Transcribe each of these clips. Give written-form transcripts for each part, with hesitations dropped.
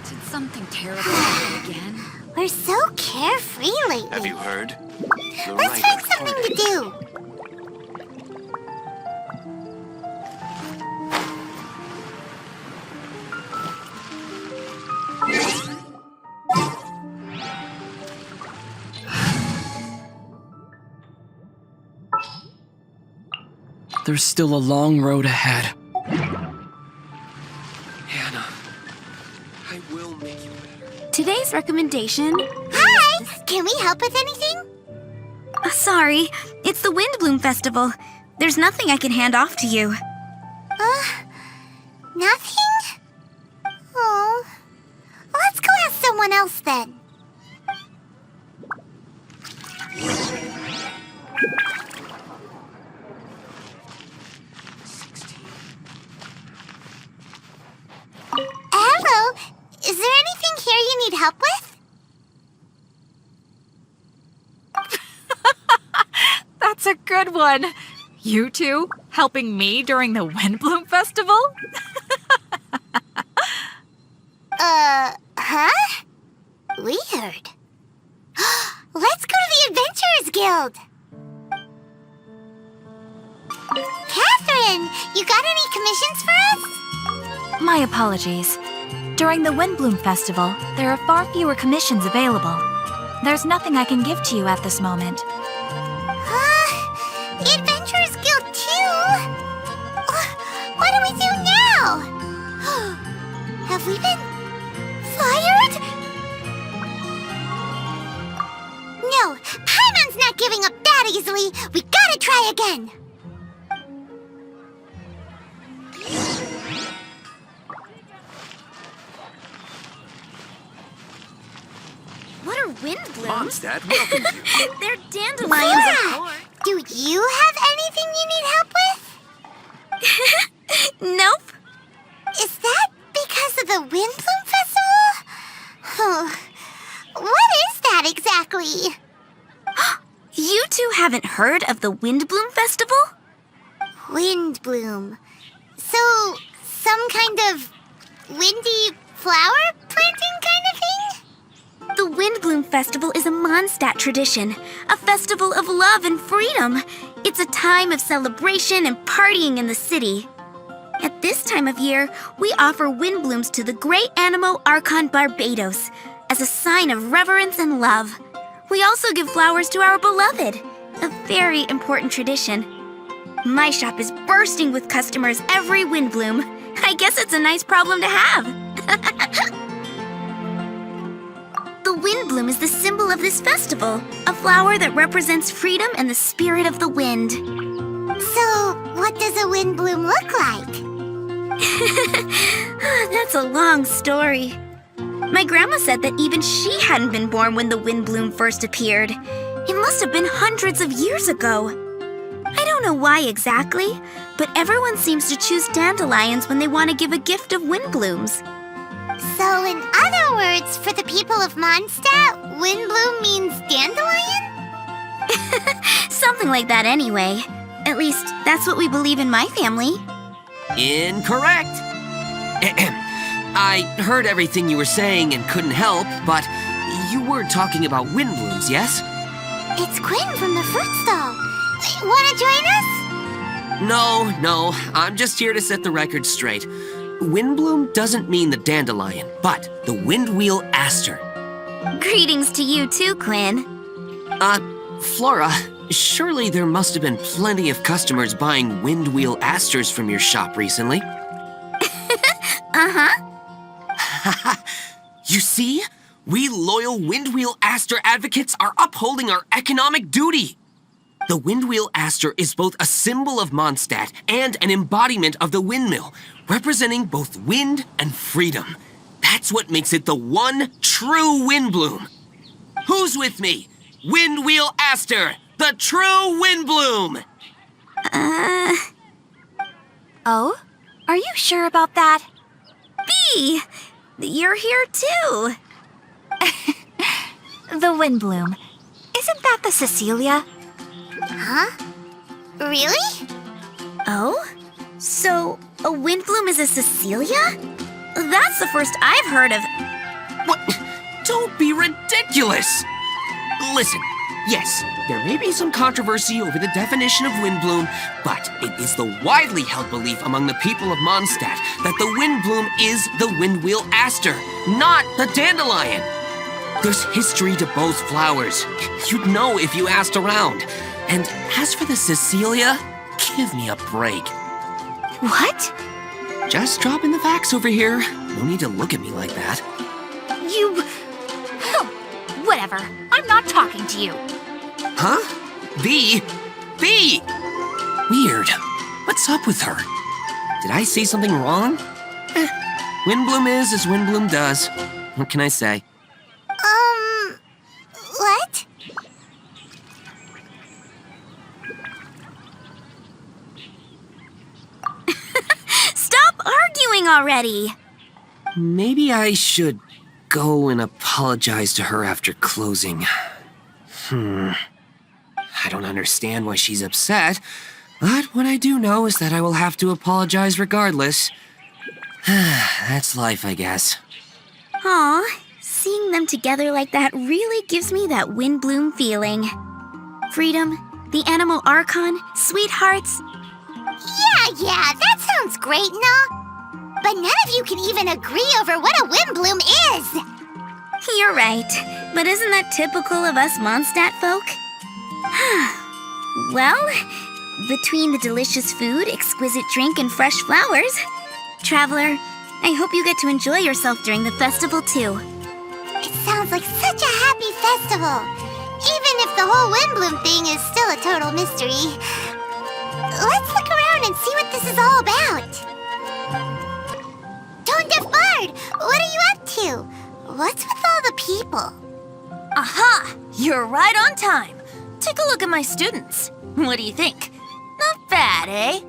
Did something terrible happen again? We're so carefree lately. Have you heard? Let's find something to do. There's still a long road ahead. Hannah, I will make you better. Today's recommendation... Hi! Can we help with anything? Sorry, it's the Windbloom Festival. There's nothing I can hand off to you. Nothing? Oh. Let's go ask someone else then. Hello? Is there anything here you need help with? That's a good one. You two helping me during the Windbloom Festival? Huh? Weird. Let's go to the Adventurers Guild. Catherine, you got any commissions for us? My apologies. During the Windbloom Festival, there are far fewer commissions available. There's nothing I can give to you at this moment. The Adventurers Guild too? What do we do now? Have we been fired? No, Paimon's not giving up that easily. We gotta try again. What are Windblooms? Mondstadt welcomes you. They're dandelions, of course. Do you have anything you need help with? Nope. Is that because of the Windbloom Festival? What is that exactly? You two haven't heard of the Windbloom Festival? Windbloom. So, some kind of windy flower planting kind of thing? The Windbloom Festival is a Mondstadt tradition, a festival of love and freedom. It's a time of celebration and partying in the city. At this time of year, we offer windblooms to the great Animo Archon Barbados as a sign of reverence and love. We also give flowers to our beloved, a very important tradition. My shop is bursting with customers every Windbloom. I guess it's a nice problem to have. The Windbloom is the symbol of this festival, a flower that represents freedom and the spirit of the wind. So, what does a windbloom look like? That's a long story. My grandma said that even she hadn't been born when the Windbloom first appeared. It must have been hundreds of years ago. I don't know why exactly, but everyone seems to choose dandelions when they want to give a gift of windblooms. So, in other words, for the people of Mondstadt, windbloom means dandelion? Something like that anyway. At least, that's what we believe in my family. Incorrect. I heard everything you were saying and couldn't help, but you were talking about windblooms, yes? It's Quinn from the fruit stall. Wanna join us? No, I'm just here to set the record straight. Windbloom doesn't mean the dandelion, but the windwheel aster. Greetings to you too, Quinn. Flora, surely there must have been plenty of customers buying windwheel asters from your shop recently. Uh-huh. You see? We loyal windwheel aster advocates are upholding our economic duty. The windwheel aster is both a symbol of Mondstadt and an embodiment of the windmill, representing both wind and freedom. That's what makes it the one true windbloom. Who's with me? Windwheel aster, the true windbloom! Oh? Are you sure about that? Bee! You're here too! The Windbloom. that the Cecilia? Huh? Really? Oh? So, a windbloom is a Cecilia? That's the first I've heard of. What? Don't be ridiculous! Listen, yes, there may be some controversy over the definition of windbloom, but it is the widely held belief among the people of Mondstadt that the windbloom is the windwheel aster, not the dandelion. There's history to both flowers. You'd know if you asked around. And as for the Cecilia, give me a break. What? Just dropping the facts over here. No need to look at me like that. You... Oh, whatever. I'm not talking to you. Huh? Bee? Bee! Weird. What's up with her? Did I say something wrong? Windbloom is as Windbloom does. What can I say? What? Stop arguing already! Maybe I should go and apologize to her after closing. I don't understand why she's upset, but what I do know is that I will have to apologize regardless. That's life, I guess. Aw, seeing them together like that really gives me that windbloom feeling. Freedom, the animal archon, sweethearts. Yeah, that sounds great and all. But none of you can even agree over what a windbloom is. You're right, but isn't that typical of us Mondstadt folk? Well, between the delicious food, exquisite drink, and fresh flowers, Traveler, I hope you get to enjoy yourself during the festival too. It sounds like such a happy festival. Even if the whole windbloom thing is still a total mystery. Let's look around and see what this is all about. Tone Deaf Bard, what are you up to? What's with all the people? Aha! You're right on time. Take a look at my students. What do you think? Not bad, eh?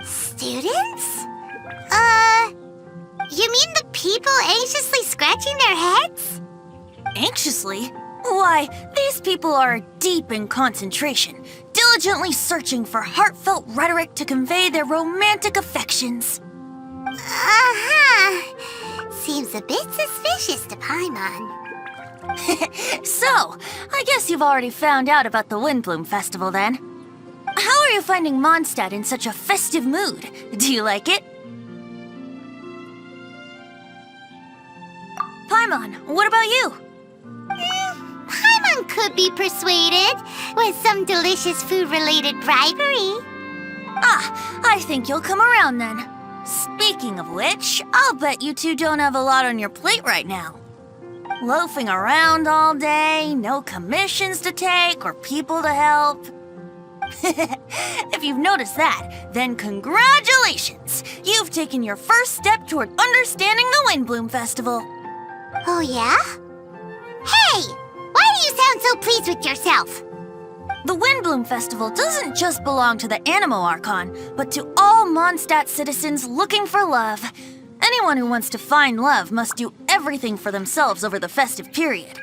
Students? You mean the people anxiously scratching their heads? Anxiously? Why, these people are deep in concentration, diligently searching for heartfelt rhetoric to convey their romantic affections. Uh-huh. Seems a bit suspicious to Paimon. So, I guess you've already found out about the Windbloom Festival then. How are you finding Mondstadt in such a festive mood? Do you like it? Paimon, what about you? Paimon could be persuaded with some delicious food-related bribery. Ah, I think you'll come around then. Speaking of which, I'll bet you two don't have a lot on your plate right now. Loafing around all day, no commissions to take or people to help. If you've noticed that, then congratulations! You've taken your first step toward understanding the Windbloom Festival. Oh, yeah? Hey! Why do you sound so pleased with yourself? The Windbloom Festival doesn't just belong to the Animo Archon, but to all Mondstadt citizens looking for love. Anyone who wants to find love must do everything for themselves over the festive period.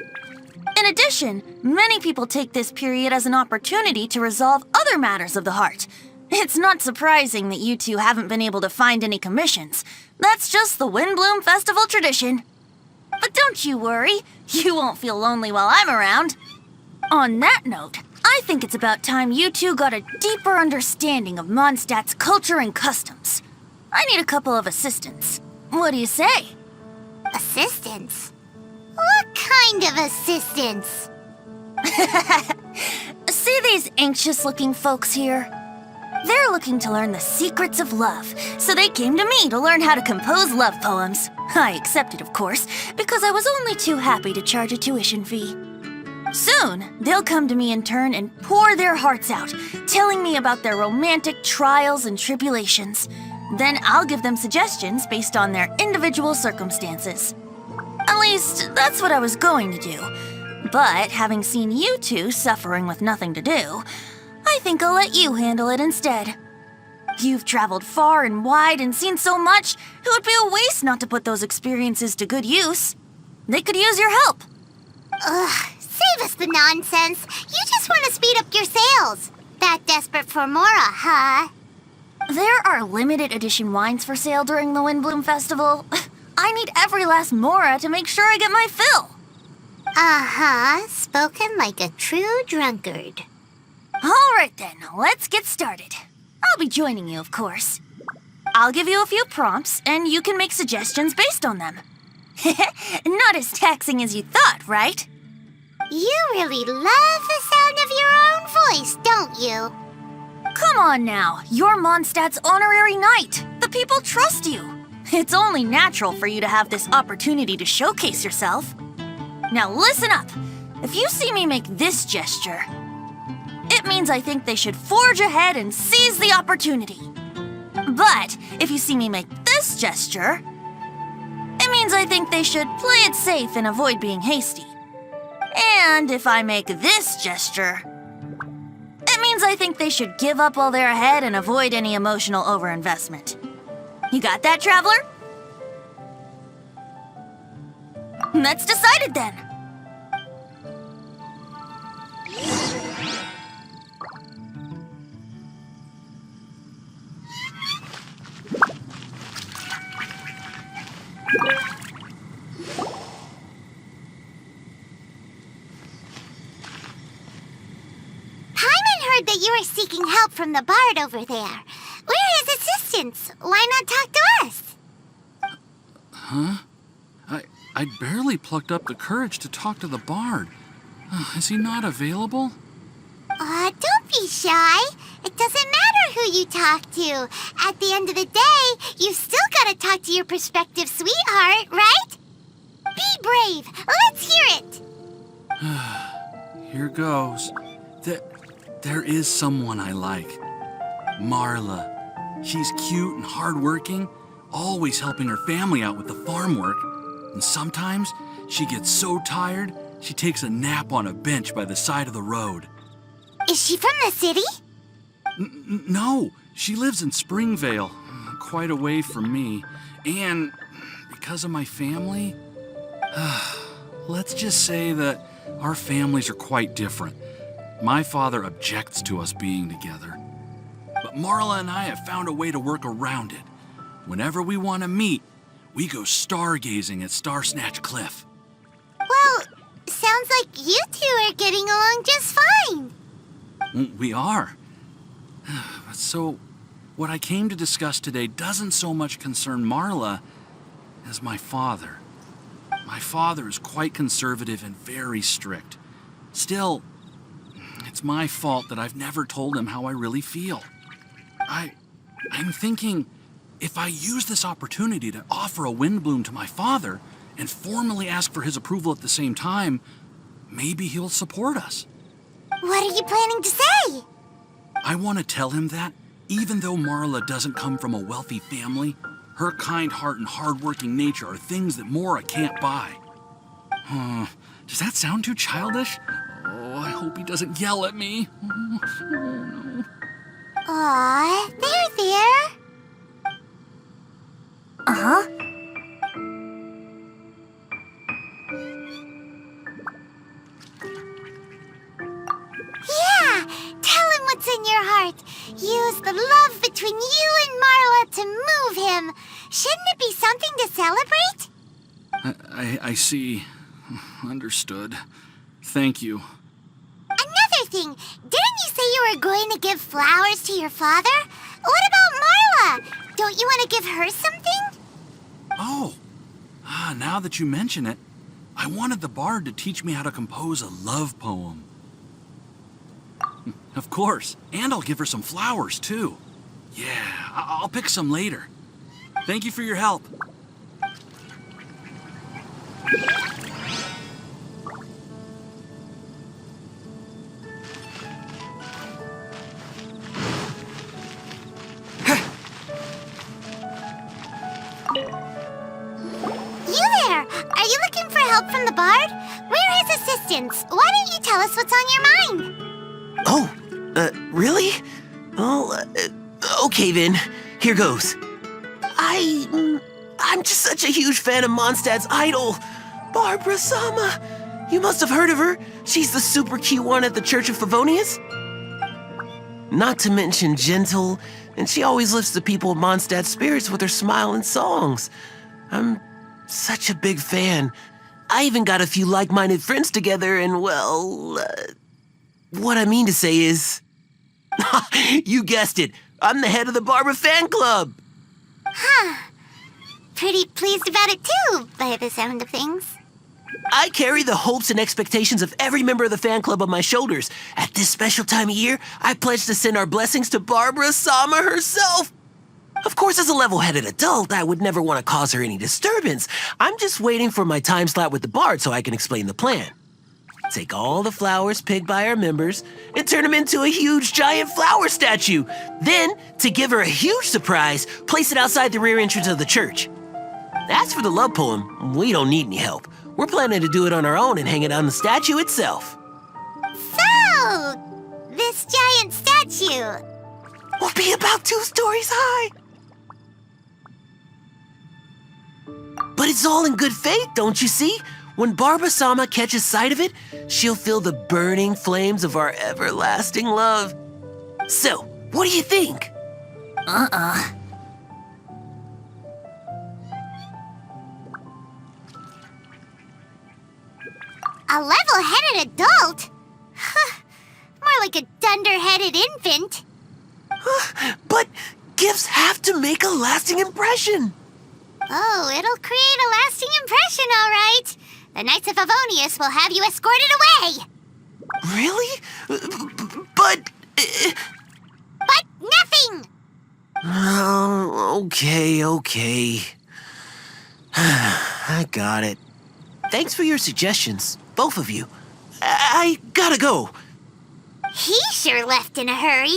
In addition, many people take this period as an opportunity to resolve other matters of the heart. It's not surprising that you two haven't been able to find any commissions. That's just the Windbloom Festival tradition. But don't you worry, you won't feel lonely while I'm around. On that note, I think it's about time you two got a deeper understanding of Mondstadt's culture and customs. I need a couple of assistants. What do you say? Assistance? What kind of assistance? See these anxious-looking folks here? They're looking to learn the secrets of love, so they came to me to learn how to compose love poems. I accepted, of course, because I was only too happy to charge a tuition fee. Soon, they'll come to me in turn and pour their hearts out, telling me about their romantic trials and tribulations. Then I'll give them suggestions based on their individual circumstances. At least, that's what I was going to do. But having seen you two suffering with nothing to do, I think I'll let you handle it instead. You've traveled far and wide and seen so much, it would be a waste not to put those experiences to good use. They could use your help. Ugh, save us the nonsense. You just want to speed up your sales. That desperate for Mora, huh? There are limited edition wines for sale during the Windbloom Festival. I need every last Mora to make sure I get my fill. Uh-huh, spoken like a true drunkard. All right then, let's get started. I'll be joining you, of course. I'll give you a few prompts, and you can make suggestions based on them. Not as taxing as you thought, right? You really love the sound of your own voice, don't you? Come on now, you're Mondstadt's honorary knight. The people trust you. It's only natural for you to have this opportunity to showcase yourself. Now listen up. If you see me make this gesture, it means I think they should forge ahead and seize the opportunity. But if you see me make this gesture, it means I think they should play it safe and avoid being hasty. And if I make this gesture, it means I think they should give up while they're ahead and avoid any emotional overinvestment. You got that, Traveler? That's decided then. That you are seeking help from the bard over there. Where is assistance? Why not talk to us? Huh? I barely plucked up the courage to talk to the bard. Is he not available? Don't be shy. It doesn't matter who you talk to. At the end of the day, you've still got to talk to your prospective sweetheart, right? Be brave. Let's hear it. Here goes. There is someone I like. Marla. She's cute and hardworking, always helping her family out with the farm work. And sometimes she gets so tired, she takes a nap on a bench by the side of the road. Is she from the city? No, she lives in Springvale, quite away from me. And because of my family, let's just say that our families are quite different. My father objects to us being together. But Marla and I have found a way to work around it. Whenever we want to meet, we go stargazing at Star Snatch Cliff. Well, sounds like you two are getting along just fine. We are. So, what I came to discuss today doesn't so much concern Marla as my father. My father is quite conservative and very strict. Still, it's my fault that I've never told him how I really feel. I'm thinking, if I use this opportunity to offer a Windbloom to my father and formally ask for his approval at the same time, maybe he'll support us. What are you planning to say? I want to tell him that, even though Marla doesn't come from a wealthy family, her kind heart and hardworking nature are things that Mora can't buy. Does that sound too childish? Oh, I hope he doesn't yell at me. Oh, no. Aw, there. Uh-huh. Yeah, tell him what's in your heart. Use the love between you and Marla to move him. Shouldn't it be something to celebrate? I see. Understood. Thank you. Another thing, didn't you say you were going to give flowers to your father? What about Marla? Don't you want to give her something? Oh, now that you mention it, I wanted the bard to teach me how to compose a love poem. Of course, and I'll give her some flowers, too. Yeah, I'll pick some later. Thank you for your help. Help from the bard? We're his assistants. Why don't you tell us what's on your mind? Oh, really? Oh, okay then. Here goes. I'm just such a huge fan of Mondstadt's idol, Barbara Sama. You must have heard of her. She's the super cute one at the Church of Favonius. Not to mention gentle, and she always lifts the people of Mondstadt's spirits with her smile and songs. I'm such a big fan. I even got a few like-minded friends together, and well, what I mean to say is... You guessed it. I'm the head of the Barbara fan club. Pretty pleased about it too, by the sound of things. I carry the hopes and expectations of every member of the fan club on my shoulders. At this special time of year, I pledge to send our blessings to Barbara Sama herself. Of course, as a level-headed adult, I would never want to cause her any disturbance. I'm just waiting for my time slot with the bard so I can explain the plan. Take all the flowers picked by our members and turn them into a huge giant flower statue. Then, to give her a huge surprise, place it outside the rear entrance of the church. As for the love poem, we don't need any help. We're planning to do it on our own and hang it on the statue itself. So, this giant statue. Will be about 2 stories high. But it's all in good faith, don't you see? When Barbara-sama catches sight of it, she'll feel the burning flames of our everlasting love. So, what do you think? A level-headed adult? More like a dunder-headed infant. But gifts have to make a lasting impression. Oh, it'll create a lasting impression, all right. The Knights of Favonius will have you escorted away. Really? But... But nothing! Oh, okay. I got it. Thanks for your suggestions, both of you. I gotta go. He sure left in a hurry.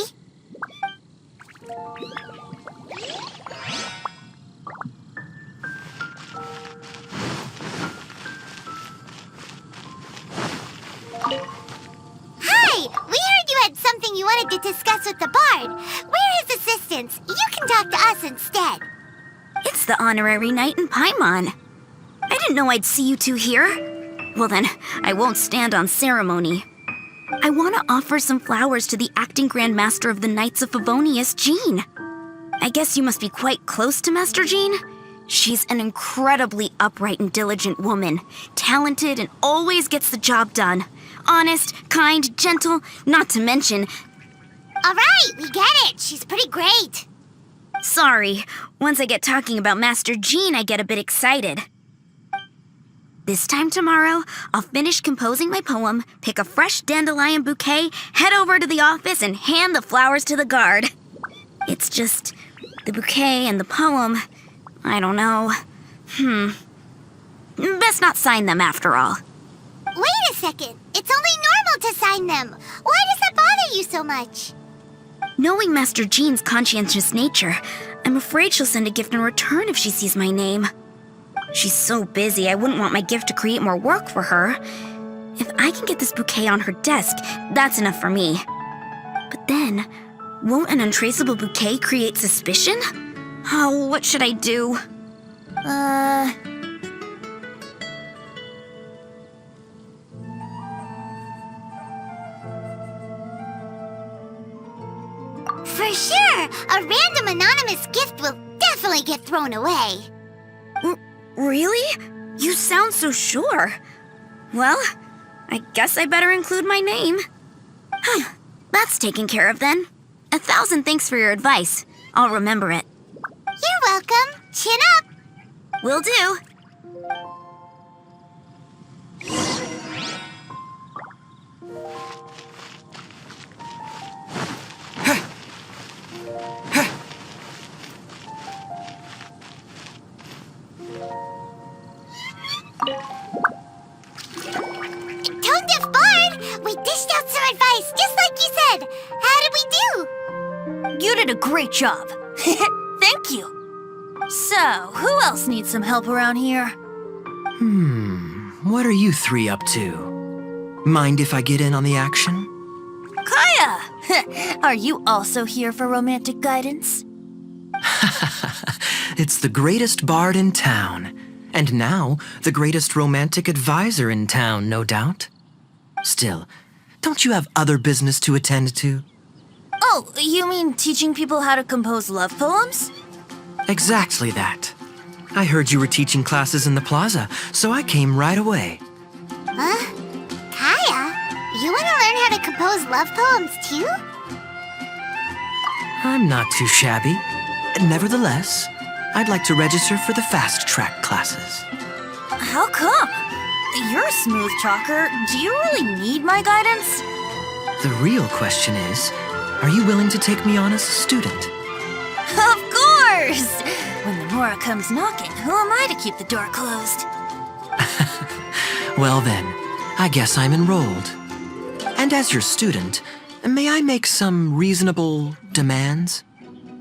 Hi! We heard you had something you wanted to discuss with the bard. We're his assistants. You can talk to us instead. It's the honorary knight in Paimon. I didn't know I'd see you two here. Well then, I won't stand on ceremony. I want to offer some flowers to the acting Grand Master of the Knights of Favonius, Jean. I guess you must be quite close to Master Jean? She's an incredibly upright and diligent woman, talented and always gets the job done. Honest, kind, gentle, not to mention... All right, we get it. She's pretty great. Sorry, once I get talking about Master Jean, I get a bit excited. This time tomorrow, I'll finish composing my poem, pick a fresh dandelion bouquet, head over to the office, and hand the flowers to the guard. It's just the bouquet and the poem, I don't know. Best not sign them after all. Wait a second. It's only normal to sign them. Why does that bother you so much? Knowing Master Jean's conscientious nature, I'm afraid she'll send a gift in return if she sees my name. She's so busy, I wouldn't want my gift to create more work for her. If I can get this bouquet on her desk, that's enough for me. But then, won't an untraceable bouquet create suspicion? Oh, what should I do? For sure, a random anonymous gift will definitely get thrown away. Really? You sound so sure. Well, I guess I better include my name. That's taken care of then. 1,000 thanks for your advice. I'll remember it. You're welcome. Chin up. Will do. Tone-deaf bard! We dished out some advice, just like you said. How did we do? You did a great job. Thank you. So, who else needs some help around here? What are you three up to? Mind if I get in on the action? Kaya! Are you also here for romantic guidance? It's the greatest bard in town. And now, the greatest romantic advisor in town, no doubt. Still, don't you have other business to attend to? Oh, you mean teaching people how to compose love poems? Exactly that. I heard you were teaching classes in the plaza, so I came right away. Huh? Kaya, you want to learn how to compose love poems too? I'm not too shabby. Nevertheless, I'd like to register for the fast-track classes. How come? You're a smooth talker. Do you really need my guidance? The real question is, are you willing to take me on as a student? Of course! When the Mora comes knocking, who am I to keep the door closed? Well then, I guess I'm enrolled. And as your student, may I make some reasonable demands?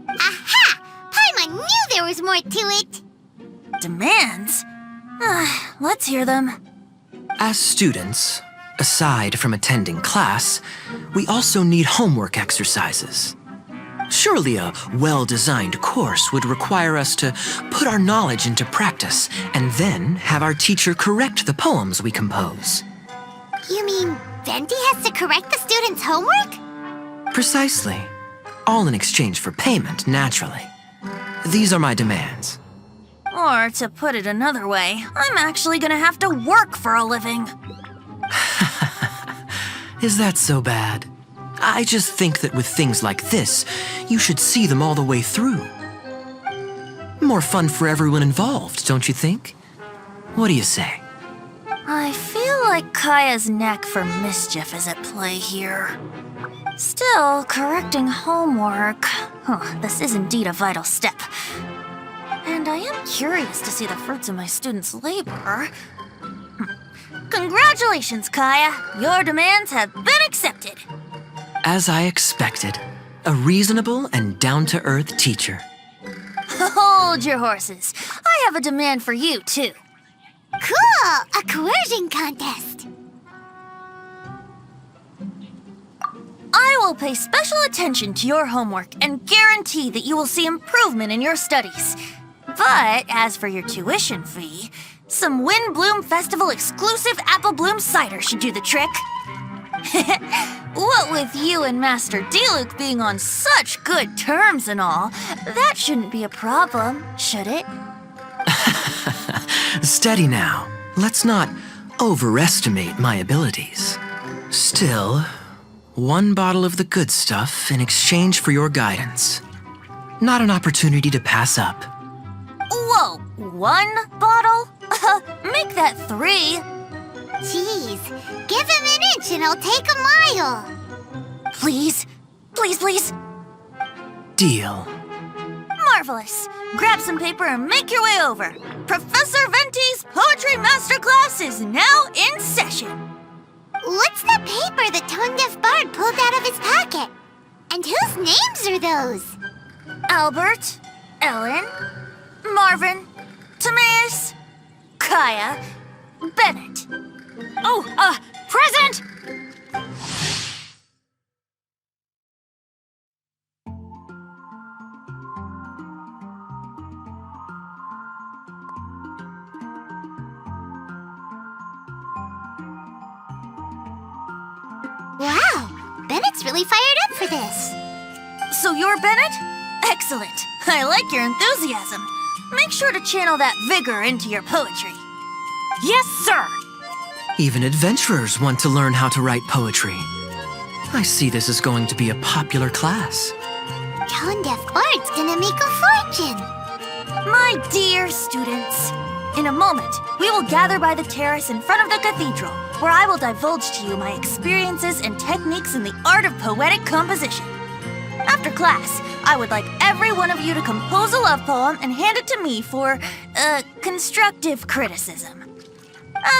Aha! Paimon knew there was more to it! Demands? Let's hear them. As students, aside from attending class, we also need homework exercises. Surely a well-designed course would require us to put our knowledge into practice and then have our teacher correct the poems we compose. You mean Venti has to correct the students' homework? Precisely. All in exchange for payment, naturally. These are my demands. Or, to put it another way, I'm actually gonna have to work for a living. Is that so bad? I just think that with things like this, you should see them all the way through. More fun for everyone involved, don't you think? What do you say? I feel like Kaya's knack for mischief is at play here. Still, correcting homework. This is indeed a vital step. And I am curious to see the fruits of my students' labor. Congratulations, Kaya! Your demands have been accepted. As I expected, a reasonable and down-to-earth teacher. Hold your horses. I have a demand for you, too. Cool! A coercion contest! I will pay special attention to your homework and guarantee that you will see improvement in your studies. But as for your tuition fee, some Wind Bloom Festival exclusive apple bloom cider should do the trick. What with you and Master Diluc being on such good terms and all, that shouldn't be a problem, should it? Steady now. Let's not overestimate my abilities. Still, one bottle of the good stuff in exchange for your guidance. Not an opportunity to pass up. Whoa, one bottle? Make that 3. Jeez, give him an inch and I'll take a mile! Please, please, please. Deal. Marvelous. Grab some paper and make your way over. Professor Venti's Poetry Masterclass is now in session. What's the paper the tone-deaf bard pulled out of his pocket? And whose names are those? Albert, Ellen, Marvin, Timaeus, Kaya, Bennett. Oh, present! Wow, Bennett's really fired up for this. So you're Bennett? Excellent. I like your enthusiasm. Make sure to channel that vigor into your poetry. Yes, sir! Even adventurers want to learn how to write poetry. I see this is going to be a popular class. Tone-deaf bard's gonna make a fortune. My dear students, in a moment, we will gather by the terrace in front of the cathedral, where I will divulge to you my experiences and techniques in the art of poetic composition. After class, I would like every one of you to compose a love poem and hand it to me for, constructive criticism.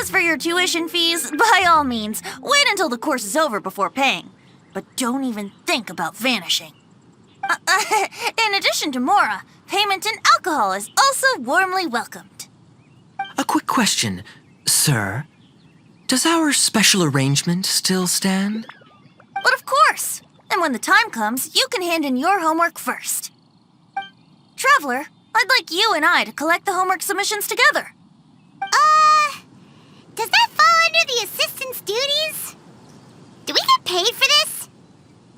As for your tuition fees, by all means, wait until the course is over before paying. But don't even think about vanishing. In addition to Mora, payment in alcohol is also warmly welcomed. A quick question, sir. Does our special arrangement still stand? But of course! And when the time comes, you can hand in your homework first. Traveler, I'd like you and I to collect the homework submissions together. fall under the assistant's duties? Do we get paid for this?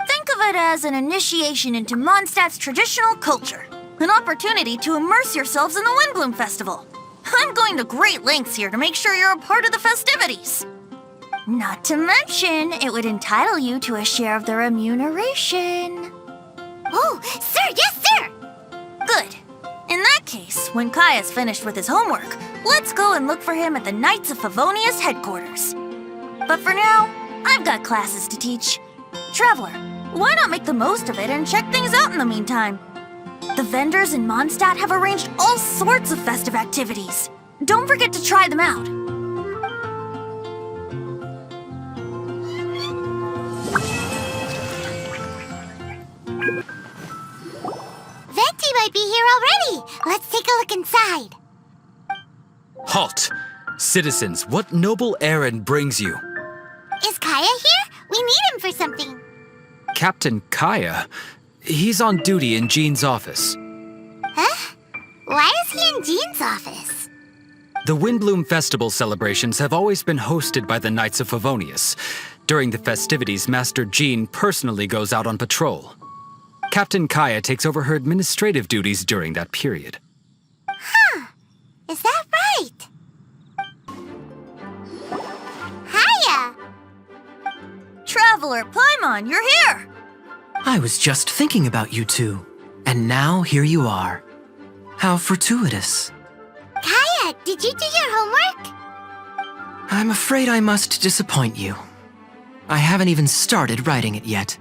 Think of it as an initiation into Mondstadt's traditional culture. An opportunity to immerse yourselves in the Windbloom Festival. I'm going to great lengths here to make sure you're a part of the festivities. Not to mention, it would entitle you to a share of the remuneration. Oh, sir, yes, sir! Good. In that case, when Kaya's finished with his homework, let's go and look for him at the Knights of Favonius headquarters. But for now, I've got classes to teach. Traveler, why not make the most of it and check things out in the meantime? The vendors in Mondstadt have arranged all sorts of festive activities. Don't forget to try them out. Venti might be here already. Let's take a look inside. Halt! Citizens, what noble errand brings you? Is Kaya here? We need him for something. Captain Kaya? He's on duty in Jean's office. Huh? Why is he in Jean's office? The Windbloom Festival celebrations have always been hosted by the Knights of Favonius. During the festivities, Master Jean personally goes out on patrol. Captain Kaya takes over her administrative duties during that period. Is that right? Hiya! Traveler, Paimon, you're here! I was just thinking about you two, and now here you are. How fortuitous. Kaya, did you do your homework? I'm afraid I must disappoint you. I haven't even started writing it yet.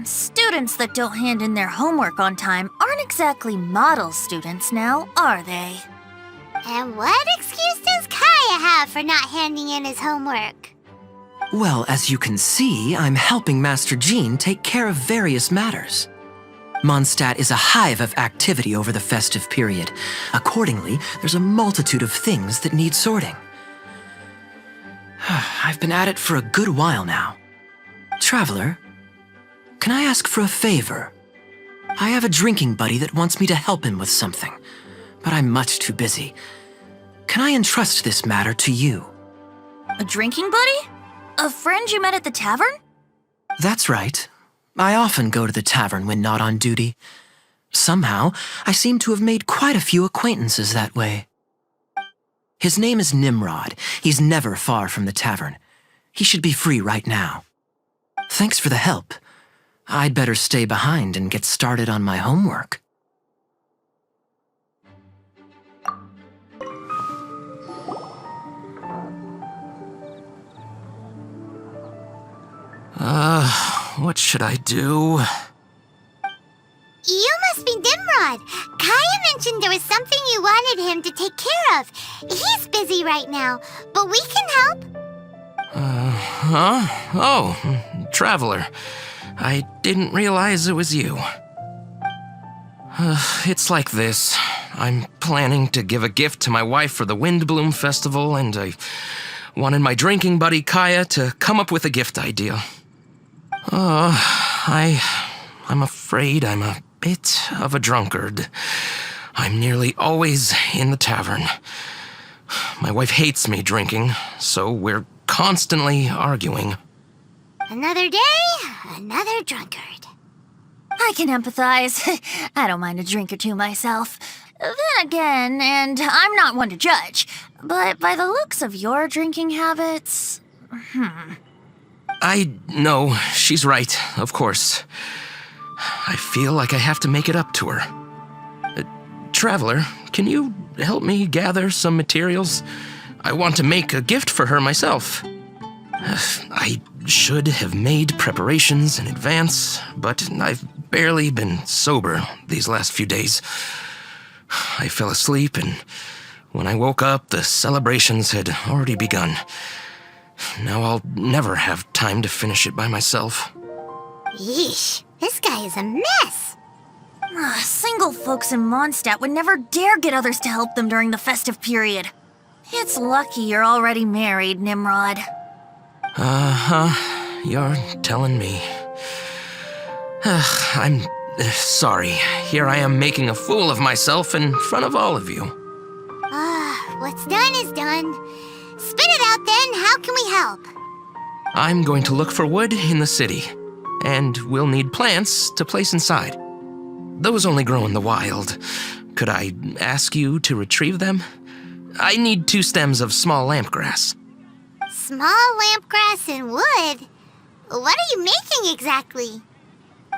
Students that don't hand in their homework on time aren't exactly model students now, are they? And what excuse does Kaya have for not handing in his homework? Well, as you can see, I'm helping Master Jean take care of various matters. Mondstadt is a hive of activity over the festive period. Accordingly, there's a multitude of things that need sorting. I've been at it for a good while now. Traveler, can I ask for a favor? I have a drinking buddy that wants me to help him with something, but I'm much too busy. Can I entrust this matter to you? A drinking buddy? A friend you met at the tavern? That's right. I often go to the tavern when not on duty. Somehow, I seem to have made quite a few acquaintances that way. His name is Nimrod. He's never far from the tavern. He should be free right now. Thanks for the help. I'd better stay behind and get started on my homework. What should I do? You must be Nimrod. Kaya mentioned there was something you wanted him to take care of. He's busy right now, but we can help. Huh? Oh, Traveler. I didn't realize it was you. It's like this. I'm planning to give a gift to my wife for the Windbloom Festival, and I wanted my drinking buddy Kaya to come up with a gift idea. I'm afraid I'm a bit of a drunkard. I'm nearly always in the tavern. My wife hates me drinking, so we're constantly arguing. Another day, another drunkard. I can empathize. I don't mind a drink or two myself. Then again, and I'm not one to judge, but by the looks of your drinking habits... I know, she's right, of course. I feel like I have to make it up to her. Traveler, can you help me gather some materials? I want to make a gift for her myself. I should have made preparations in advance, but I've barely been sober these last few days. I fell asleep, and when I woke up, the celebrations had already begun. Now I'll never have time to finish it by myself. Yeesh, this guy is a mess. Single folks in Mondstadt would never dare get others to help them during the festive period. It's lucky you're already married, Nimrod. You're telling me. I'm sorry. Here I am making a fool of myself in front of all of you. What's done is done. Spit it out then. How can we help? I'm going to look for wood in the city, and we'll need plants to place inside. Those only grow in the wild. Could I ask you to retrieve them? I need 2 stems of small lampgrass. Small lampgrass and wood? What are you making exactly?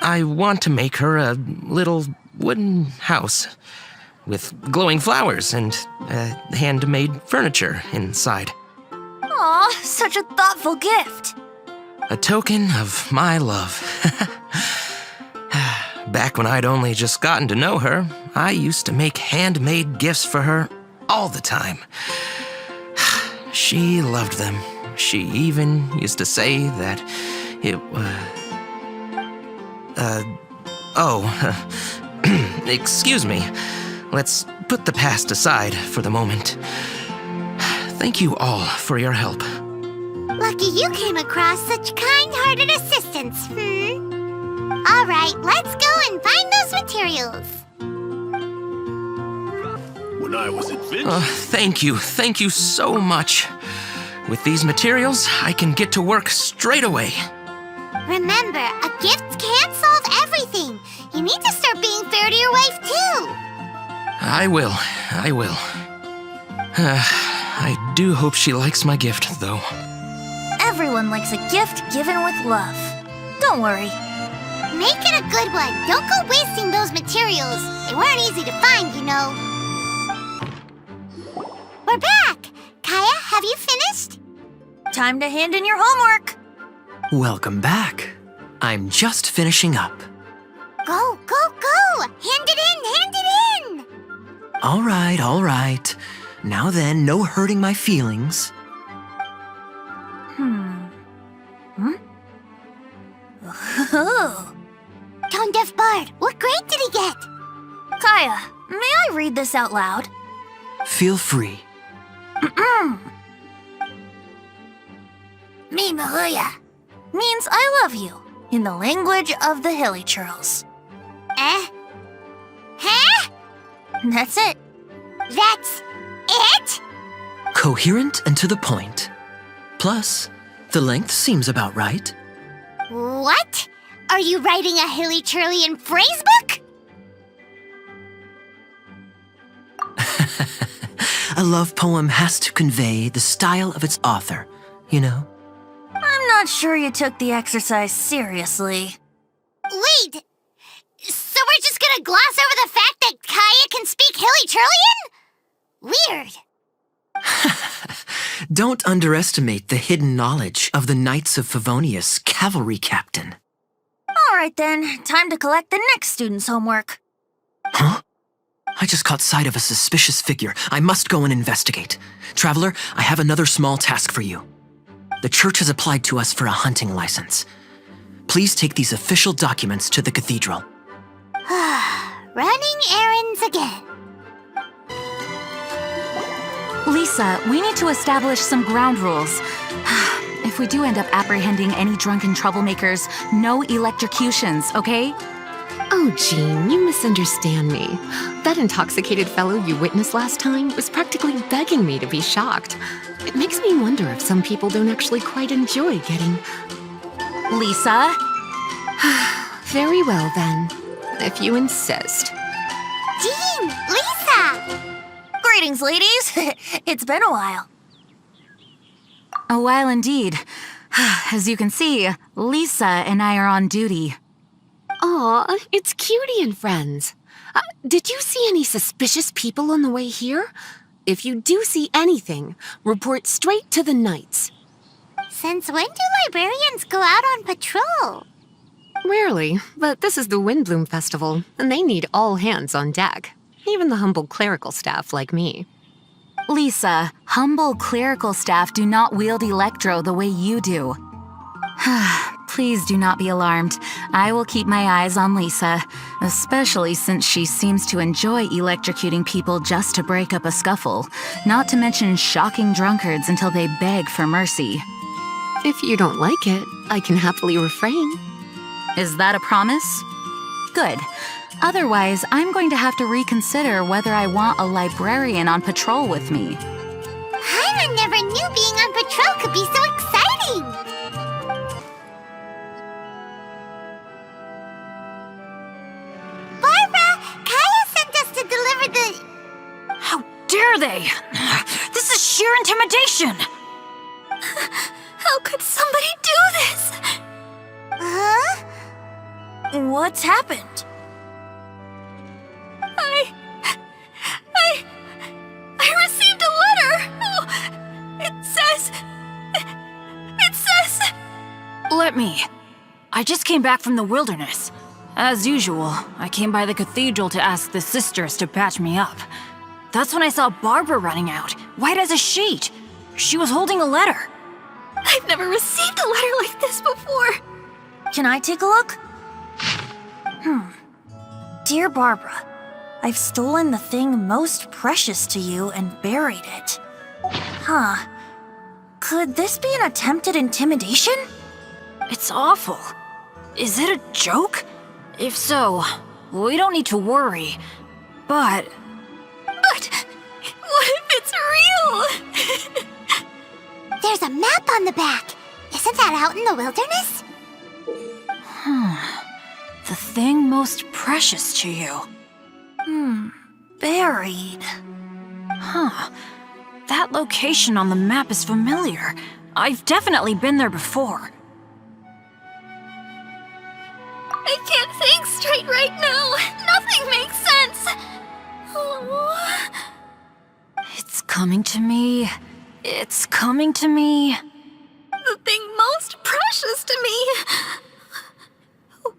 I want to make her a little wooden house with glowing flowers and handmade furniture inside. Aw, such a thoughtful gift. A token of my love. Back when I'd only just gotten to know her, I used to make handmade gifts for her all the time. She loved them. She even used to say that it excuse me. Let's put the past aside for the moment. Thank you all for your help. Lucky you came across such kind-hearted assistance, All right, let's go and find those materials. When I was at Vinci, Thank you so much. With these materials, I can get to work straight away. Remember, a gift can't solve everything. You need to start being fair to your wife, too. I will. I do hope she likes my gift, though. Everyone likes a gift given with love. Don't worry. Make it a good one. Don't go wasting those materials. They weren't easy to find, you know. We're back. Kaya, have you finished? Time to hand in your homework. Welcome back. I'm just finishing up. Go, go, go! Hand it in! All right. Now then, no hurting my feelings. Oh. Tone Deaf Bard, what grade did he get? Kaya, may I read this out loud? Feel free. Me Mahuya. Means I love you, in the language of the Hilly Churls. Huh? That's it. That's it? Coherent and to the point. Plus, the length seems about right. What? Are you writing a Hilly Churlian phrase book? A love poem has to convey the style of its author, you know? I'm not sure you took the exercise seriously. Wait! So we're just gonna gloss over the fact that Kaya can speak Hilly Churlian? Weird. Don't underestimate the hidden knowledge of the Knights of Favonius cavalry captain. All right then, time to collect the next student's homework. Huh? I just caught sight of a suspicious figure. I must go and investigate. Traveler, I have another small task for you. The church has applied to us for a hunting license. Please take these official documents to the cathedral. Running errands again. Lisa, we need to establish some ground rules. If we do end up apprehending any drunken troublemakers, no electrocutions, okay? Oh, Jean, you misunderstand me. That intoxicated fellow you witnessed last time was practically begging me to be shocked. It makes me wonder if some people don't actually quite enjoy getting... Lisa? Very well, then. If you insist. Jean! Lisa! Greetings, ladies. It's been a while. A while indeed. As you can see, Lisa and I are on duty. Aw, it's Cutie and friends. Did you see any suspicious people on the way here? If you do see anything, report straight to the Knights. Since when do librarians go out on patrol? Rarely, but this is the Windbloom Festival, and they need all hands on deck. Even the humble clerical staff like me. Lisa, humble clerical staff do not wield electro the way you do. Please do not be alarmed. I will keep my eyes on Lisa, especially since she seems to enjoy electrocuting people just to break up a scuffle, not to mention shocking drunkards until they beg for mercy. If you don't like it, I can happily refrain. Is that a promise? Good. Otherwise, I'm going to have to reconsider whether I want a librarian on patrol with me. I I never knew being on patrol could be so exciting! Barbara, Kaya sent us to deliver the... How dare they? This is sheer intimidation! How could somebody do this? Huh? What's happened? I received a letter! Oh, it says... Let me. I just came back from the wilderness. As usual, I came by the cathedral to ask the sisters to patch me up. That's when I saw Barbara running out, white as a sheet. She was holding a letter. I've never received a letter like this before. Can I take a look? Dear Barbara, I've stolen the thing most precious to you and buried it. Could this be an attempted intimidation? It's awful. Is it a joke? If so, we don't need to worry. But what if it's real? There's a map on the back. Isn't that out in the wilderness? The thing most precious to you. Buried. That location on the map is familiar. I've definitely been there before. I can't think straight right now. Nothing makes sense. It's coming to me. It's coming to me. The thing most precious to me.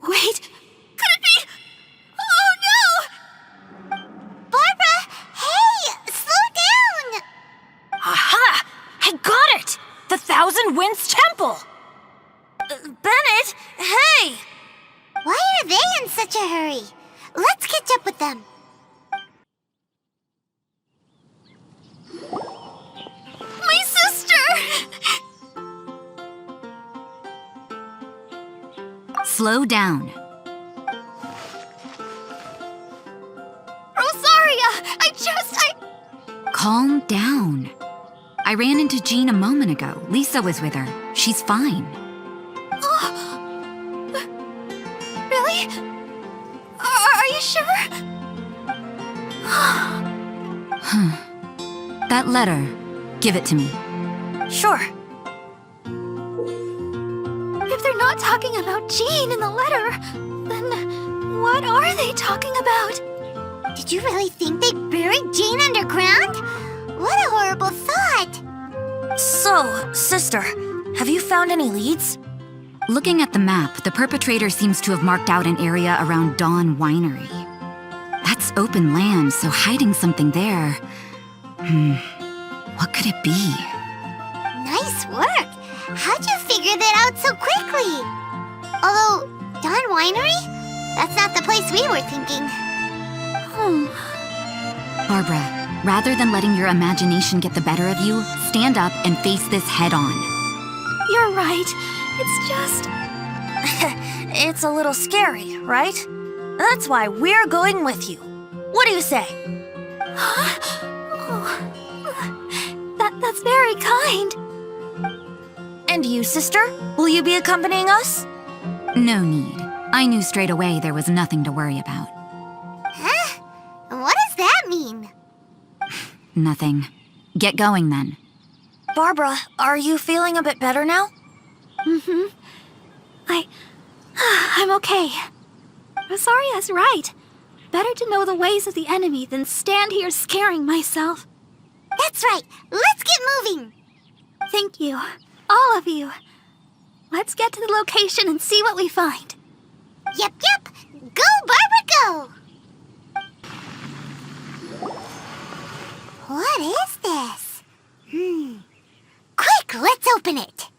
Wait, could it be? Oh no! Barbara, hey, slow down! Aha! I got it! The Thousand Winds Temple! Bennett, hey! Why are they in such a hurry? Let's catch up with them. My sister! Slow down. Rosaria, Calm down. I ran into Jean a moment ago. Lisa was with her. She's fine. Really? Are you sure? That letter. Give it to me. Sure. If they're not talking about Jean in the letter, then what are they talking about? Did you really think they buried Jean underground? What a horrible thought! So, sister, have you found any leads? Looking at the map, the perpetrator seems to have marked out an area around Dawn Winery. That's open land, so hiding something there... What could it be? Nice work! How'd you figure that out so quickly? Although, Dawn Winery? That's not the place we were thinking. Barbara, rather than letting your imagination get the better of you, stand up and face this head on. You're right. It's just... it's a little scary, right? That's why we're going with you. What do you say? That's very kind. And you, sister? Will you be accompanying us? No need. I knew straight away there was nothing to worry about. Huh? What does that mean? Nothing. Get going then. Barbara, are you feeling a bit better now? I'm okay. Rosaria's right. Better to know the ways of the enemy than stand here scaring myself. That's right. Let's get moving. Thank you. All of you. Let's get to the location and see what we find. Yep. Go, Barbara, go! What is this? Quick, let's open it.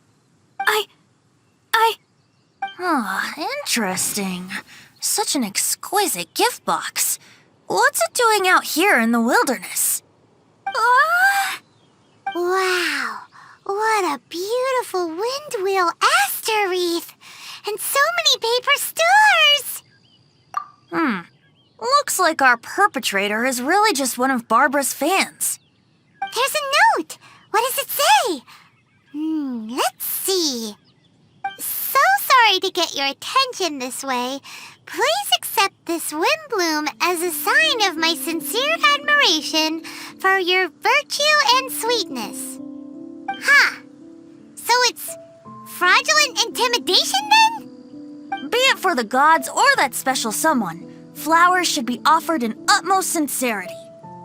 Interesting. Such an exquisite gift box. What's it doing out here in the wilderness? Wow, what a beautiful windwheel aster wreath! And so many paper stars! Looks like our perpetrator is really just one of Barbara's fans. There's a note! What does it say? Let's see. So sorry to get your attention this way. Please accept this wind bloom as a sign of my sincere admiration for your virtue and sweetness. Ha! So it's fraudulent intimidation then? Be it for the gods or that special someone, flowers should be offered in utmost sincerity.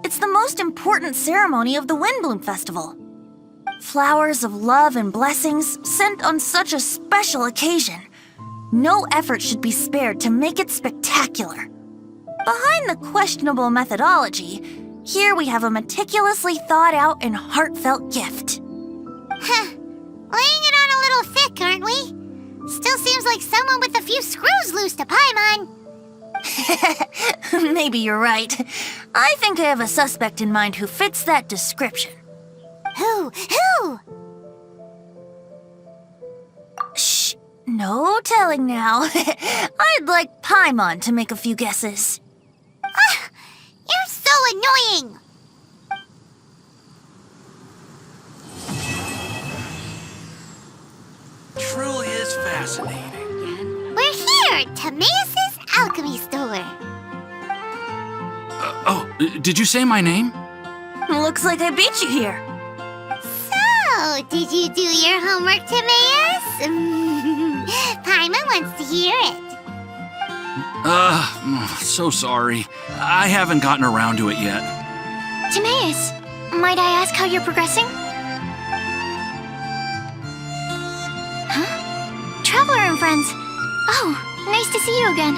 It's the most important ceremony of the Windbloom Festival. Flowers of love and blessings sent on such a special occasion. No effort should be spared to make it spectacular. Behind the questionable methodology, here we have a meticulously thought out and heartfelt gift. Laying it on a little thick, aren't we? Still seems like someone with a few screws loose to Paimon. Maybe you're right. I think I have a suspect in mind who fits that description. Who? Shh, no telling now. I'd like Paimon to make a few guesses. You're so annoying. Truly is fascinating. We're here at Timaeus' alchemy store. Did you say my name? Looks like I beat you here. So, did you do your homework, Timaeus? Paimon wants to hear it. So sorry. I haven't gotten around to it yet. Timaeus, might I ask how you're progressing? Huh? Traveler and friends. Oh, nice to see you again.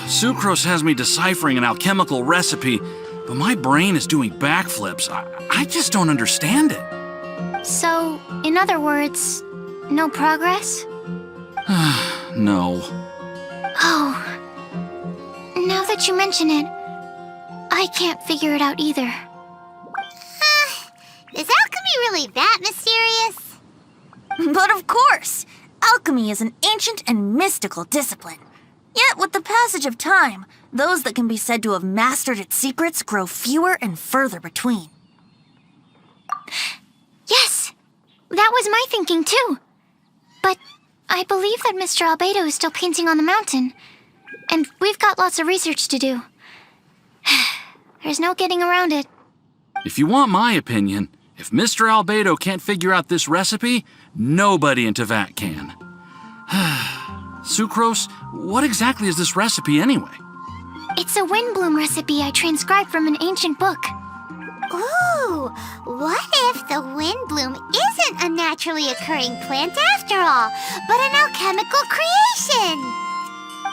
Sucrose has me deciphering an alchemical recipe, but my brain is doing backflips. I just don't understand it. So, in other words, no progress? No. Oh. Now that you mention it, I can't figure it out either. Is alchemy really that mysterious? But of course! Alchemy is an ancient and mystical discipline. Yet, with the passage of time, those that can be said to have mastered its secrets grow fewer and further between. Yes! That was my thinking, too. But I believe that Mr. Albedo is still painting on the mountain. And we've got lots of research to do. There's no getting around it. If you want my opinion, if Mr. Albedo can't figure out this recipe, nobody in Tevat can. Sucrose, what exactly is this recipe anyway? It's a windbloom recipe I transcribed from an ancient book. Ooh, what if the windbloom isn't a naturally occurring plant after all, but an alchemical creation?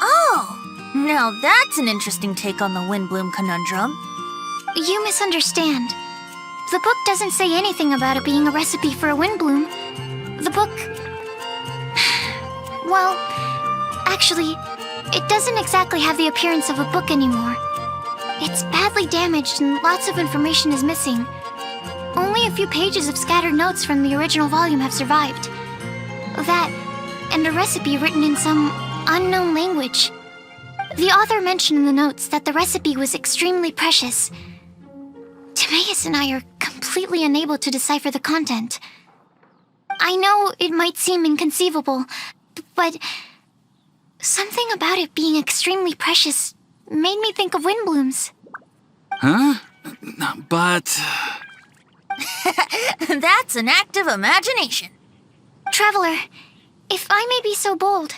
Oh, now that's an interesting take on the Windbloom conundrum. You misunderstand. The book doesn't say anything about it being a recipe for a windbloom. The book... Well, actually, it doesn't exactly have the appearance of a book anymore. It's badly damaged and lots of information is missing. Only a few pages of scattered notes from the original volume have survived. That, and a recipe written in some unknown language. The author mentioned in the notes that the recipe was extremely precious. Timaeus and I are completely unable to decipher the content. I know it might seem inconceivable, but something about it being extremely precious made me think of windblooms. Huh? But... That's an act of imagination. Traveler, if I may be so bold,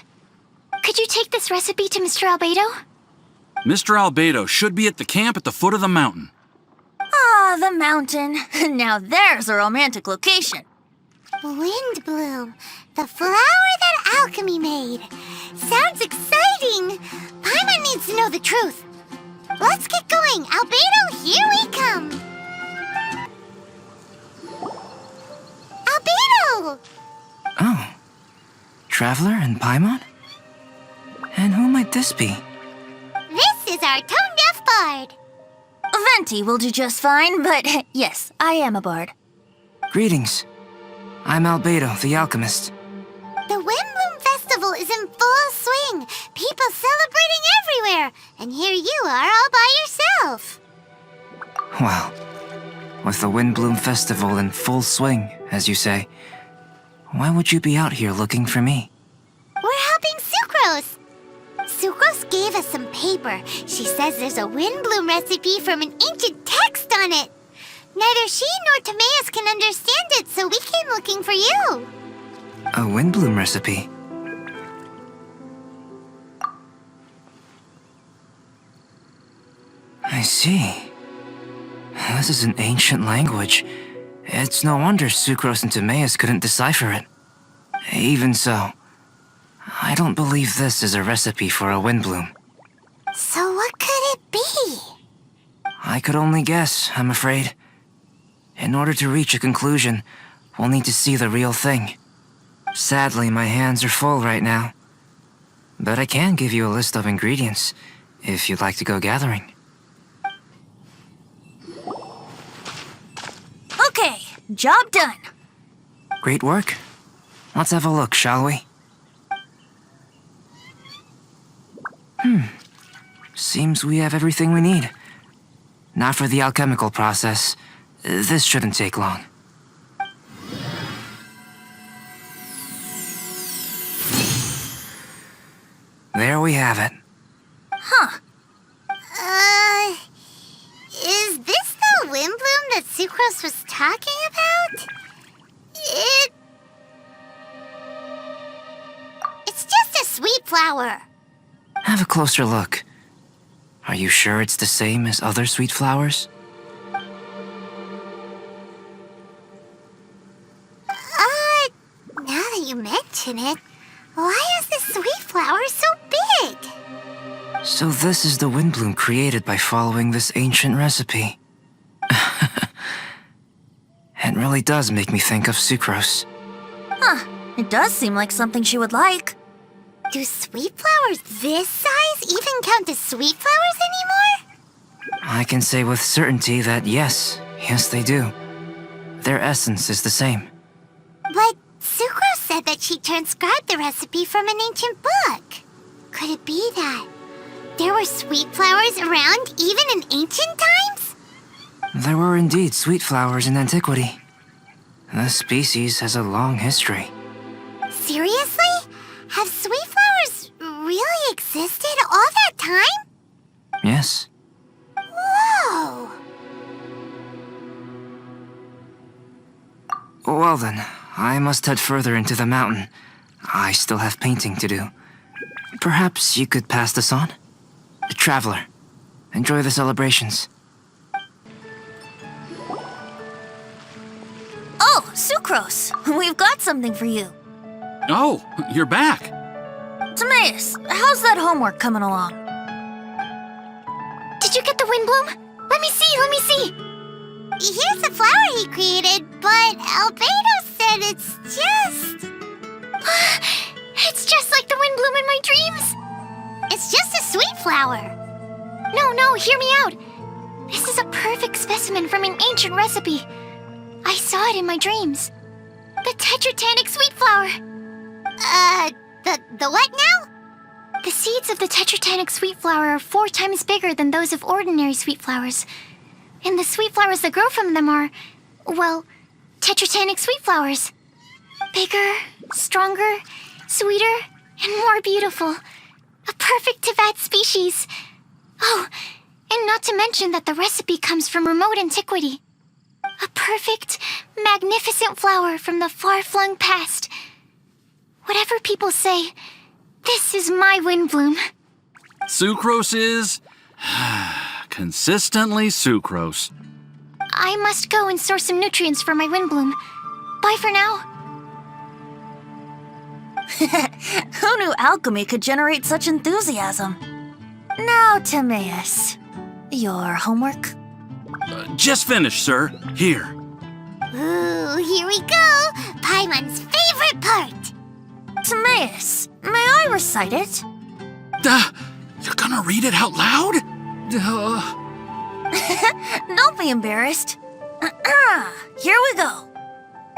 could you take this recipe to Mr. Albedo? Mr. Albedo should be at the camp at the foot of the mountain. Ah, the mountain. Now there's a romantic location. Windbloom, the flower that alchemy made. Sounds exciting. Paimon needs to know the truth. Let's get going. Albedo, here we come. Albedo! Oh. Traveler and Paimon? And who might this be? This is our tone-deaf bard. Venti will do just fine, but yes, I am a bard. Greetings. I'm Albedo, the alchemist. The Windbloom Festival is in full swing. People celebrating everywhere. And here you are all by yourself. Well, With the Windbloom Festival in full swing, as you say, why would you be out here looking for me? We're helping Sucrose. Sucrose gave us some paper. She says there's a Windbloom recipe from an ancient text on it. Neither she nor Timaeus can understand it, so we came looking for you. A Windbloom recipe? I see. This is an ancient language. It's no wonder Sucrose and Timaeus couldn't decipher it. Even so, I don't believe this is a recipe for a Windbloom. So what could it be? I could only guess, I'm afraid. In order to reach a conclusion, we'll need to see the real thing. Sadly, my hands are full right now. But I can give you a list of ingredients, if you'd like to go gathering. Okay, job done. Great work. Let's have a look, shall we? Seems we have everything we need. Now for the alchemical process. This shouldn't take long. There we have it. Is this the Windbloom that Sucrose was talking about? It's just a sweet flower. Have a closer look. Are you sure it's the same as other sweet flowers? Now that you mention it, why is this sweet flower so big? So this is the Windbloom created by following this ancient recipe. It really does make me think of Sucrose. It does seem like something she would like. Do sweet flowers this size even count as sweet flowers anymore? I can say with certainty that yes they do. Their essence is the same. But Sucrose said that she transcribed the recipe from an ancient book. Could it be that there were sweet flowers around even in ancient times? There were indeed sweet flowers in antiquity. This species has a long history. Seriously? Have sweet flowers really existed all that time? Yes. Whoa! Well then, I must head further into the mountain. I still have painting to do. Perhaps you could pass this on? Traveler, enjoy the celebrations. Oh, Sucrose, we've got something for you. Oh, you're back. Timaeus, how's that homework coming along? Did you get the Windbloom? Let me see. Here's the flower he created, but Albedo said it's just... It's just like the Windbloom in my dreams. It's just a sweet flower. No, hear me out. This is a perfect specimen from an ancient recipe. I saw it in my dreams. The Tetratanic sweet flower. The what now? The seeds of the Tetratanic sweet flower are 4 times bigger than those of ordinary sweet flowers. And the sweet flowers that grow from them are, well, Tetratanic sweet flowers. Bigger, stronger, sweeter, and more beautiful. A perfect Teyvat species. Oh, and not to mention that the recipe comes from remote antiquity. A perfect, magnificent flower from the far-flung past. Whatever people say, this is my Windbloom. Sucrose is... consistently Sucrose. I must go and source some nutrients for my Windbloom. Bye for now. Who knew alchemy could generate such enthusiasm? Now, Timaeus, your homework? Just finished, sir. Here. Ooh, here we go. Paimon's favorite part. Timaeus, may I recite it? You're gonna read it out loud? Don't be embarrassed. Here we go.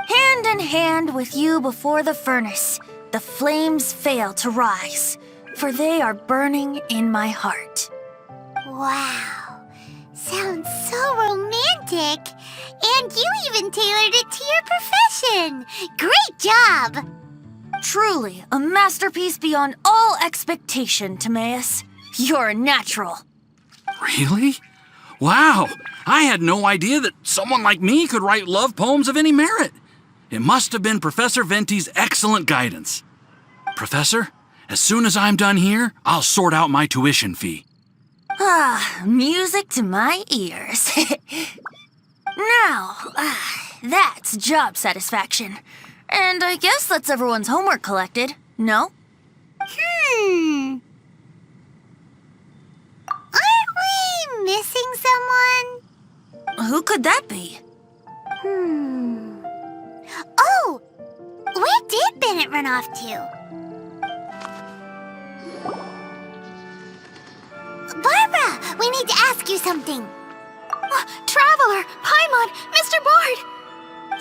Hand in hand with you before the furnace, the flames fail to rise, for they are burning in my heart. Wow. Sounds so romantic. And you even tailored it to your profession. Great job! Truly, a masterpiece beyond all expectation, Timaeus. You're a natural. Really? Wow! I had no idea that someone like me could write love poems of any merit. It must have been Professor Venti's excellent guidance. Professor, as soon as I'm done here, I'll sort out my tuition fee. Ah, music to my ears. Now, that's job satisfaction. And I guess that's everyone's homework collected, no? Aren't we missing someone? Who could that be? Oh! Where did Bennett run off to? Barbara! We need to ask you something. Traveler, Paimon, Mr. Bard!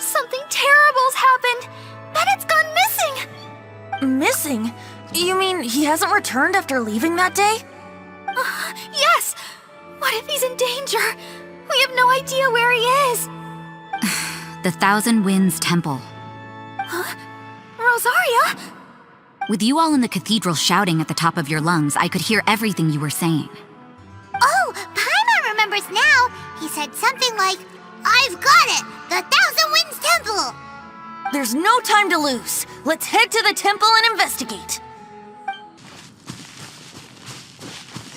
Something terrible's happened! Bennett's gone missing! Missing? You mean he hasn't returned after leaving that day? Yes! What if he's in danger? We have no idea where he is! The Thousand Winds Temple. Rosaria? With you all in the cathedral shouting at the top of your lungs, I could hear everything you were saying. Oh, Paimon remembers now. He said something like, I've got it! The Thousand Winds Temple! There's no time to lose. Let's head to the temple and investigate.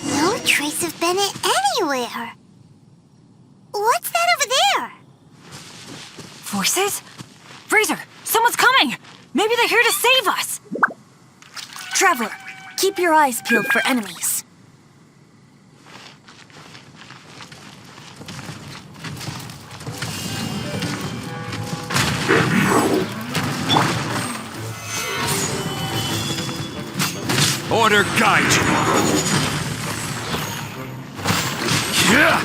No trace of Bennett anywhere. What's that over there? Forces? Fraser, someone's coming! Maybe they're here to save us! Traveler, keep your eyes peeled for enemies. Order guide you. Yeah.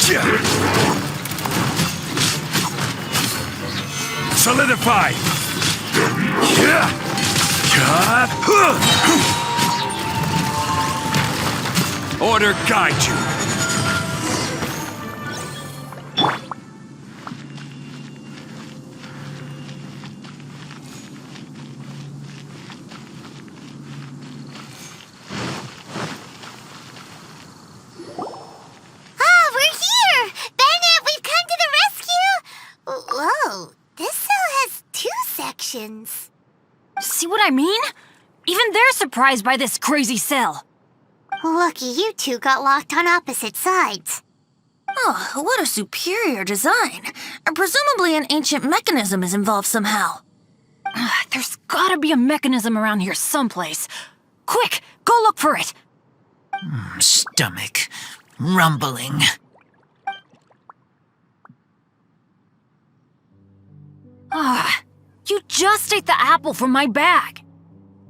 Yeah. Solidify. Yeah. Order guide you. See what I mean? Even they're surprised by this crazy cell. Lucky you two got locked on opposite sides. Oh, what a superior design. And presumably an ancient mechanism is involved somehow. There's gotta be a mechanism around here someplace. Quick, go look for it. Stomach rumbling. You just ate the apple from my bag.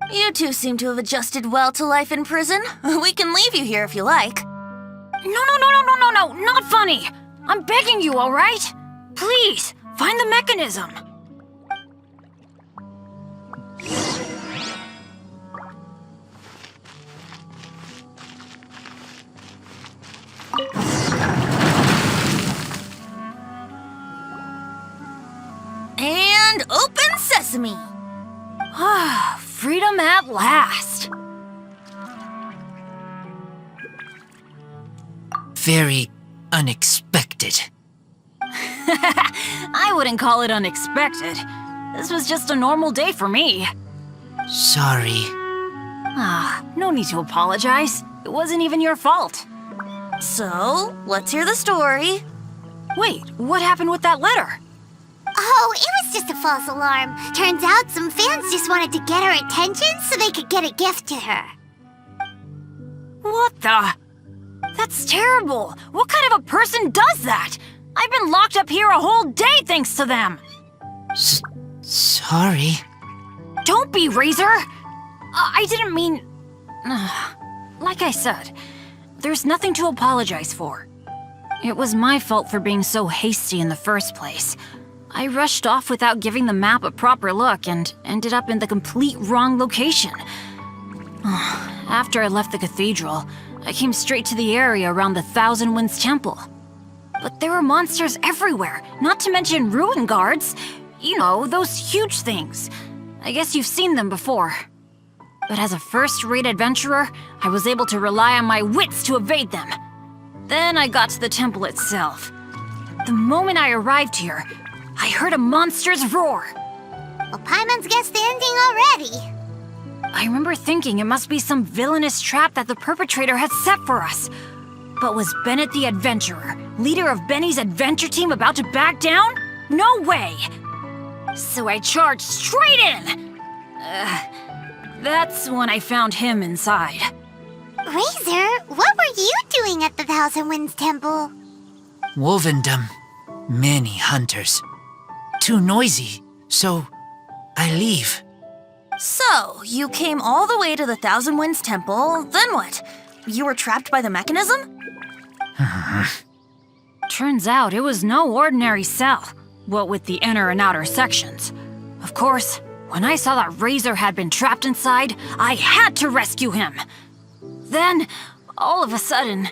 You two seem to have adjusted well to life in prison. We can leave you here if you like. No, not funny. I'm begging you, all right? Please, find the mechanism. And open sesame. Freedom at last. Very unexpected. I wouldn't call it unexpected. This was just a normal day for me. Sorry. No need to apologize. It wasn't even your fault. So, let's hear the story. Wait, what happened with that letter? Oh, it was just a false alarm. Turns out some fans just wanted to get her attention so they could get a gift to her. What the? That's terrible. What kind of a person does that? I've been locked up here a whole day thanks to them. Sorry. Don't be, Razor. I didn't mean... Like I said, there's nothing to apologize for. It was my fault for being so hasty in the first place. I rushed off without giving the map a proper look and ended up in the complete wrong location. After I left the cathedral, I came straight to the area around the Thousand Winds Temple. But there were monsters everywhere, not to mention ruin guards. You know, those huge things. I guess you've seen them before. But as a first-rate adventurer, I was able to rely on my wits to evade them. Then I got to the temple itself. The moment I arrived here, I heard a monster's roar. Well, Paimon's guessed the ending already. I remember thinking it must be some villainous trap that the perpetrator had set for us. But was Bennett the adventurer, leader of Benny's adventure team, about to back down? No way! So I charged straight in! That's when I found him inside. Razor, what were you doing at the Thousand Winds Temple? Wolvendom. Many hunters. Too noisy, so I leave. So, you came all the way to the Thousand Winds Temple, then what? You were trapped by the mechanism? Turns out it was no ordinary cell, what with the inner and outer sections. Of course, when I saw that Razor had been trapped inside, I had to rescue him. Then, all of a sudden,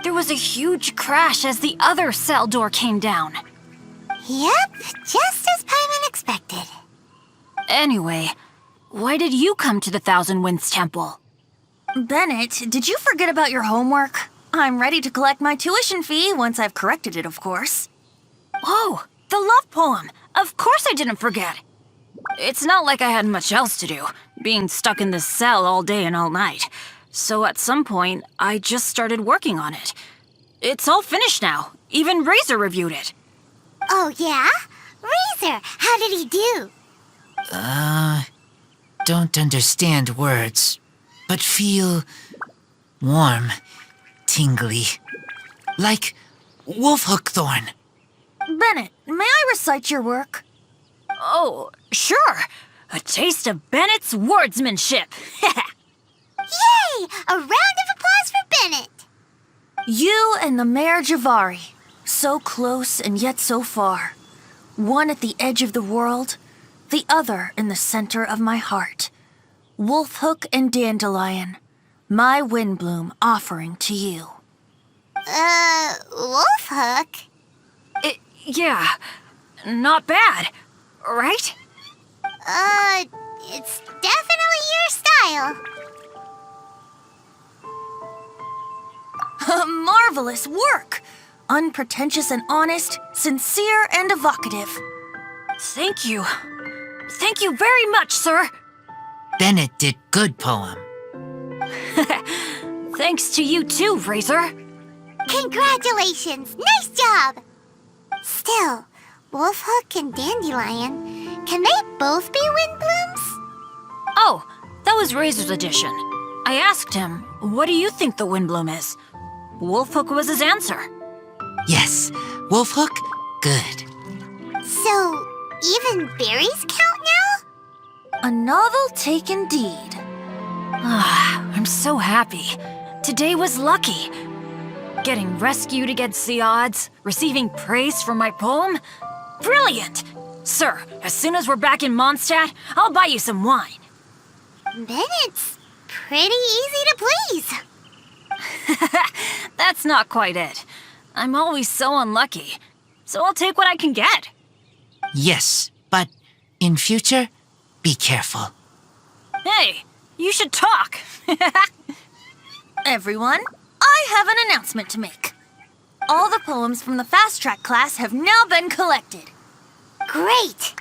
there was a huge crash as the other cell door came down. Yep, just as Paimon expected. Anyway, why did you come to the Thousand Winds Temple? Bennett, did you forget about your homework? I'm ready to collect my tuition fee once I've corrected it, of course. Oh, the love poem! Of course I didn't forget! It's not like I had much else to do, being stuck in this cell all day and all night. So at some point, I just started working on it. It's all finished now. Even Razor reviewed it. Oh, yeah? Razor, how did he do? Don't understand words, but feel warm, tingly. Like wolfhook thorn. Bennett, may I recite your work? Oh, sure. A taste of Bennett's wordsmanship. Yay! A round of applause for Bennett! You and the Mare Javari, so close and yet so far. One at the edge of the world, the other in the center of my heart. Wolfhook and Dandelion, my windbloom offering to you. Wolfhook? Yeah, not bad, right? It's definitely your style. Marvelous work! Unpretentious and honest, sincere and evocative. Thank you. Thank you very much, sir. Bennett did good poem. Thanks to you too, Razor. Congratulations! Nice job! Still, Wolfhook and Dandelion, can they both be windblooms? Oh, that was Razor's addition. I asked him, what do you think the windbloom is? Wolfhook was his answer. Yes, wolfhook, good. So, even berries count now? A novel take indeed. I'm so happy. Today was lucky. Getting rescued against the odds, receiving praise for my poem. Brilliant! Sir, as soon as we're back in Mondstadt, I'll buy you some wine. Bennett's pretty easy to please. That's not quite it. I'm always so unlucky, so I'll take what I can get. Yes, but in future, be careful. Hey, you should talk. Everyone, I have an announcement to make. All the poems from the Fast Track class have now been collected. Great!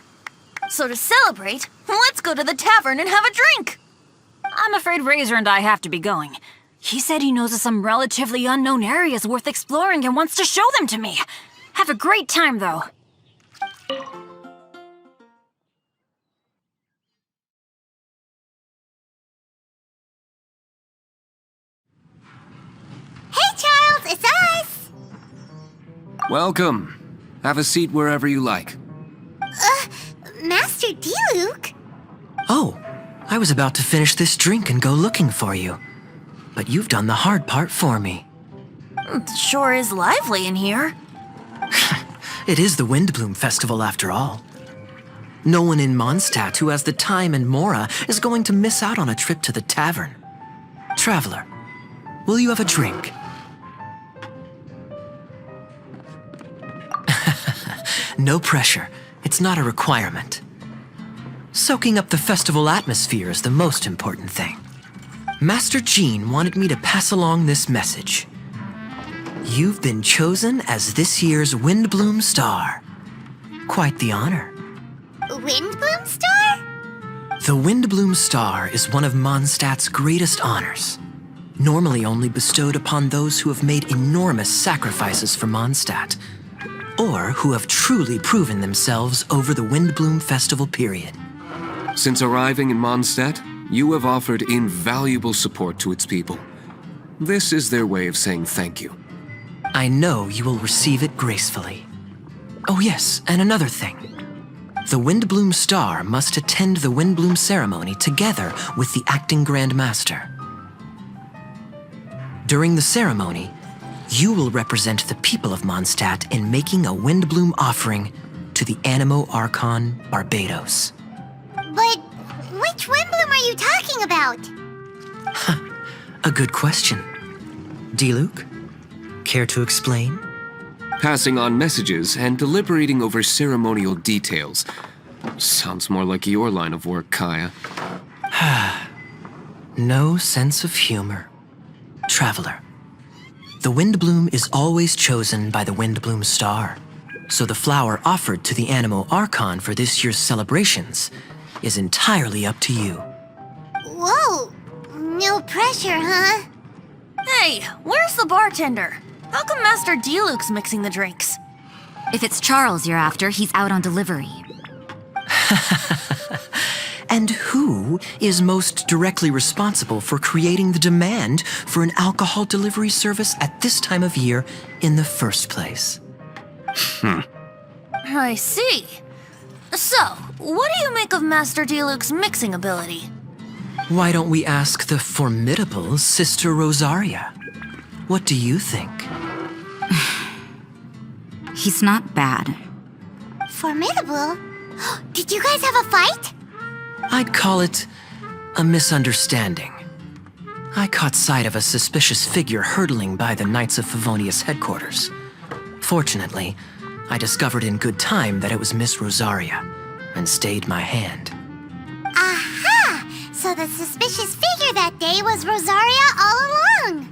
So to celebrate, let's go to the tavern and have a drink. I'm afraid Razor and I have to be going. He said he knows of some relatively unknown areas worth exploring and wants to show them to me. Have a great time, though. Hey, Charles, it's us! Welcome. Have a seat wherever you like. Master Diluc? Oh, I was about to finish this drink and go looking for you. But you've done the hard part for me. It sure is lively in here. It is the Windbloom Festival after all. No one in Mondstadt who has the time and Mora is going to miss out on a trip to the tavern. Traveler, will you have a drink? No pressure. It's not a requirement. Soaking up the festival atmosphere is the most important thing. Master Jean wanted me to pass along this message. You've been chosen as this year's Windbloom Star. Quite the honor. Windbloom Star? The Windbloom Star is one of Mondstadt's greatest honors, normally only bestowed upon those who have made enormous sacrifices for Mondstadt, or who have truly proven themselves over the Windbloom Festival period. Since arriving in Mondstadt, you have offered invaluable support to its people. This is their way of saying thank you. I know you will receive it gracefully. Oh yes, and another thing. The Windbloom Star must attend the Windbloom ceremony together with the acting Grand Master. During the ceremony, you will represent the people of Mondstadt in making a Windbloom offering to the Animo Archon Barbados. But which Windbloom are you talking about? A good question. Diluc, care to explain? Passing on messages and deliberating over ceremonial details. Sounds more like your line of work, Kaya. No sense of humor. Traveler, the Windbloom is always chosen by the Windbloom Star, so the flower offered to the Animo Archon for this year's celebrations is entirely up to you. Whoa! No pressure, huh? Hey, where's the bartender? How come Master Diluc's mixing the drinks? If it's Charles you're after, he's out on delivery. And who is most directly responsible for creating the demand for an alcohol delivery service at this time of year in the first place? I see. So, what do you make of Master Diluc's mixing ability? Why don't we ask the formidable Sister Rosaria? What do you think? He's not bad. Formidable? Did you guys have a fight? I'd call it a misunderstanding. I caught sight of a suspicious figure hurtling by the Knights of Favonius headquarters. Fortunately, I discovered in good time that it was Miss Rosaria, and stayed my hand. Aha! So the suspicious figure that day was Rosaria all along!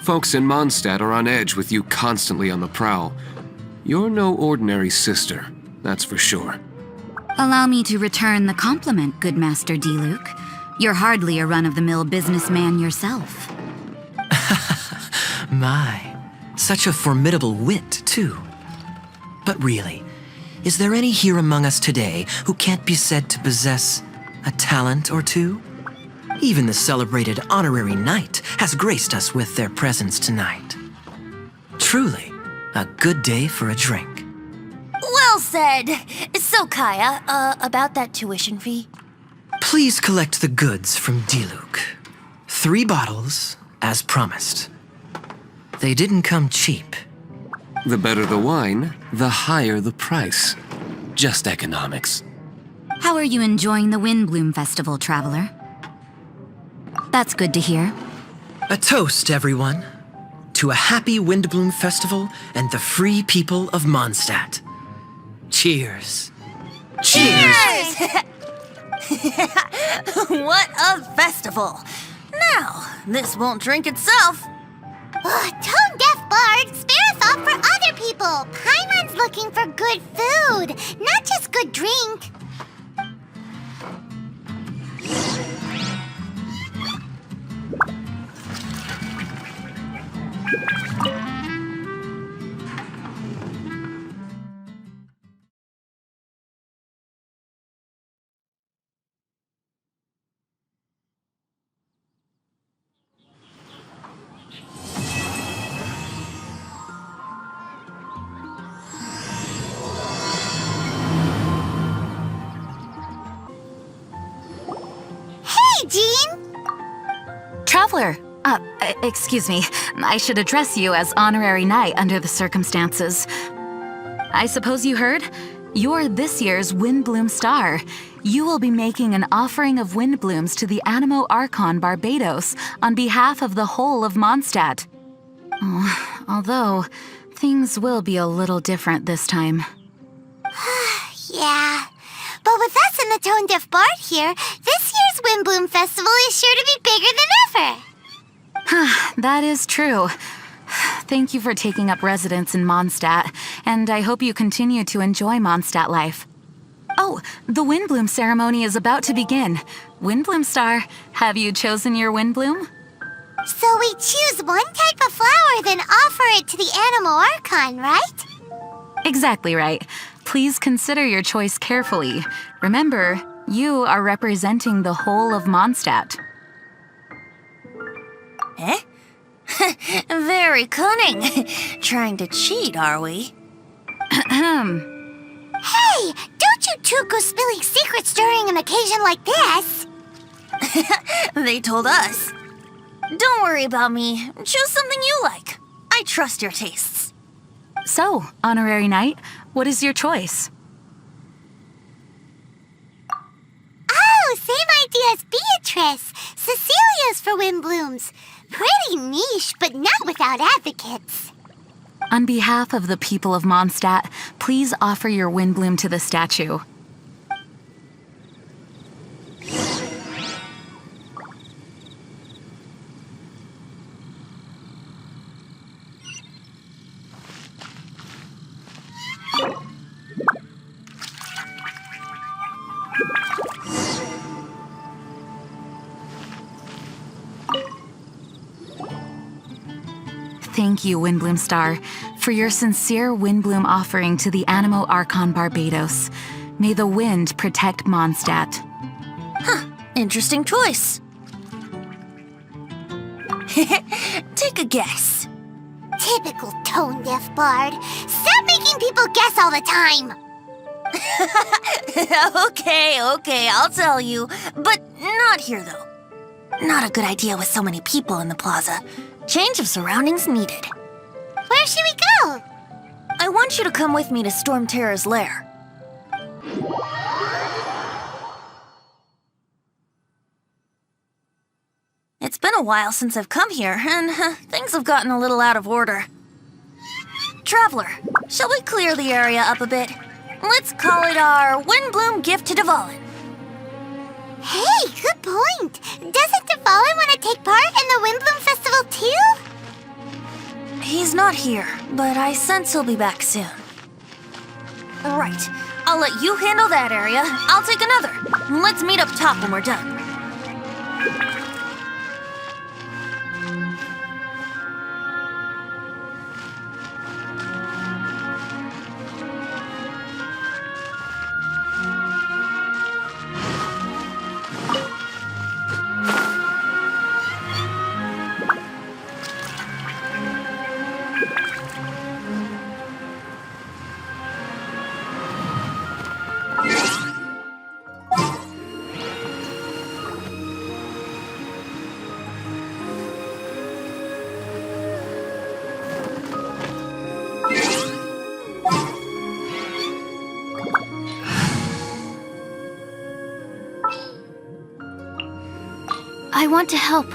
Folks in Mondstadt are on edge with you constantly on the prowl. You're no ordinary sister, that's for sure. Allow me to return the compliment, good Master Diluc. You're hardly a run-of-the-mill businessman yourself. My, such a formidable wit, too. But really, is there any here among us today who can't be said to possess a talent or two? Even the celebrated honorary knight has graced us with their presence tonight. Truly, a good day for a drink. Well said. So, Kaya, about that tuition fee? Please collect the goods from Diluc. 3 bottles, as promised. They didn't come cheap. The better the wine, the higher the price. Just economics. How are you enjoying the Windbloom Festival, Traveler? That's good to hear. A toast, everyone, to a happy Windbloom Festival and the free people of Mondstadt. Cheers. Cheers! What a festival! Now, this won't drink itself. Tone-deaf bard, spare a thought for other people! Paimon's looking for good food, not just good drink. Hey, Jean! Traveler! Excuse me. I should address you as honorary knight under the circumstances. I suppose you heard? You're this year's Windbloom Star. You will be making an offering of Windblooms to the Animo Archon Barbados on behalf of the whole of Mondstadt. Although, things will be a little different this time. Yeah. But with us and the Tone Deaf Bard here, this year's Windbloom Festival is sure to be bigger than ever. That is true. Thank you for taking up residence in Mondstadt, and I hope you continue to enjoy Mondstadt life. Oh, the Windbloom ceremony is about to begin. Windbloom Star, have you chosen your Windbloom? So we choose one type of flower, then offer it to the Animal Archon, right? Exactly right. Please consider your choice carefully. Remember, you are representing the whole of Mondstadt. Eh? Very cunning. Trying to cheat, are we? Hey, don't you two go spilling secrets during an occasion like this. They told us. Don't worry about me. Choose something you like. I trust your tastes. So, Honorary Knight, what is your choice? Oh, same idea as Beatrice. Cecilia's for Windblooms. Pretty niche, but not without advocates. On behalf of the people of Mondstadt, please offer your Windbloom to the statue. Thank you, Windbloom Star, for your sincere Windbloom offering to the Animo Archon Barbados. May the wind protect Mondstadt. Interesting choice. Take a guess. Typical Tone Deaf Bard. Stop making people guess all the time. Okay, I'll tell you. But not here, though. Not a good idea with so many people in the plaza. Change of surroundings needed. Where should we go? I want you to come with me to Storm Terror's lair. It's been a while since I've come here, and things have gotten a little out of order. Traveler, shall we clear the area up a bit? Let's call it our Windbloom gift to Dvalin. Hey, good point. Doesn't Dvalin want to take part in the Windbloom Festival too? He's not here, but I sense he'll be back soon. Right. I'll let you handle that area. I'll take another. Let's meet up top when we're done. I want to help.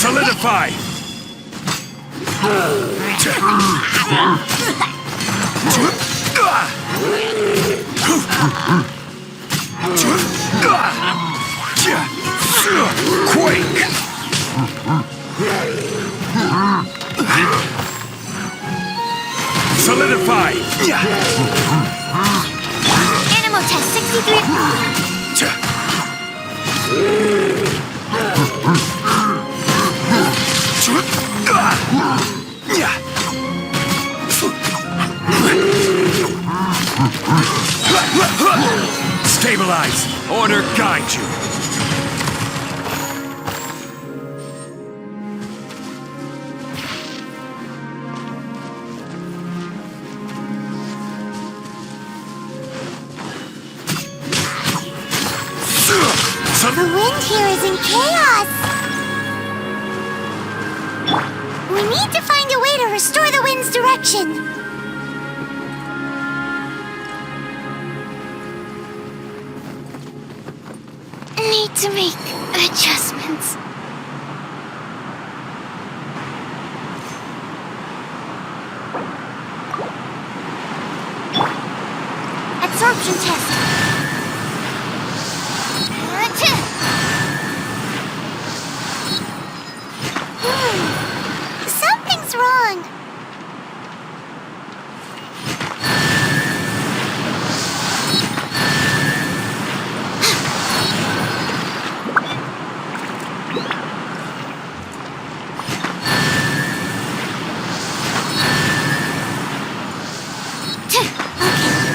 Solidify! Quake! Solidify! Animal test 63. Stabilize! Order guide you! wind here is in chaos. We need to find a way to restore the wind's direction. Need to make adjustments. Absorption test. Something's wrong.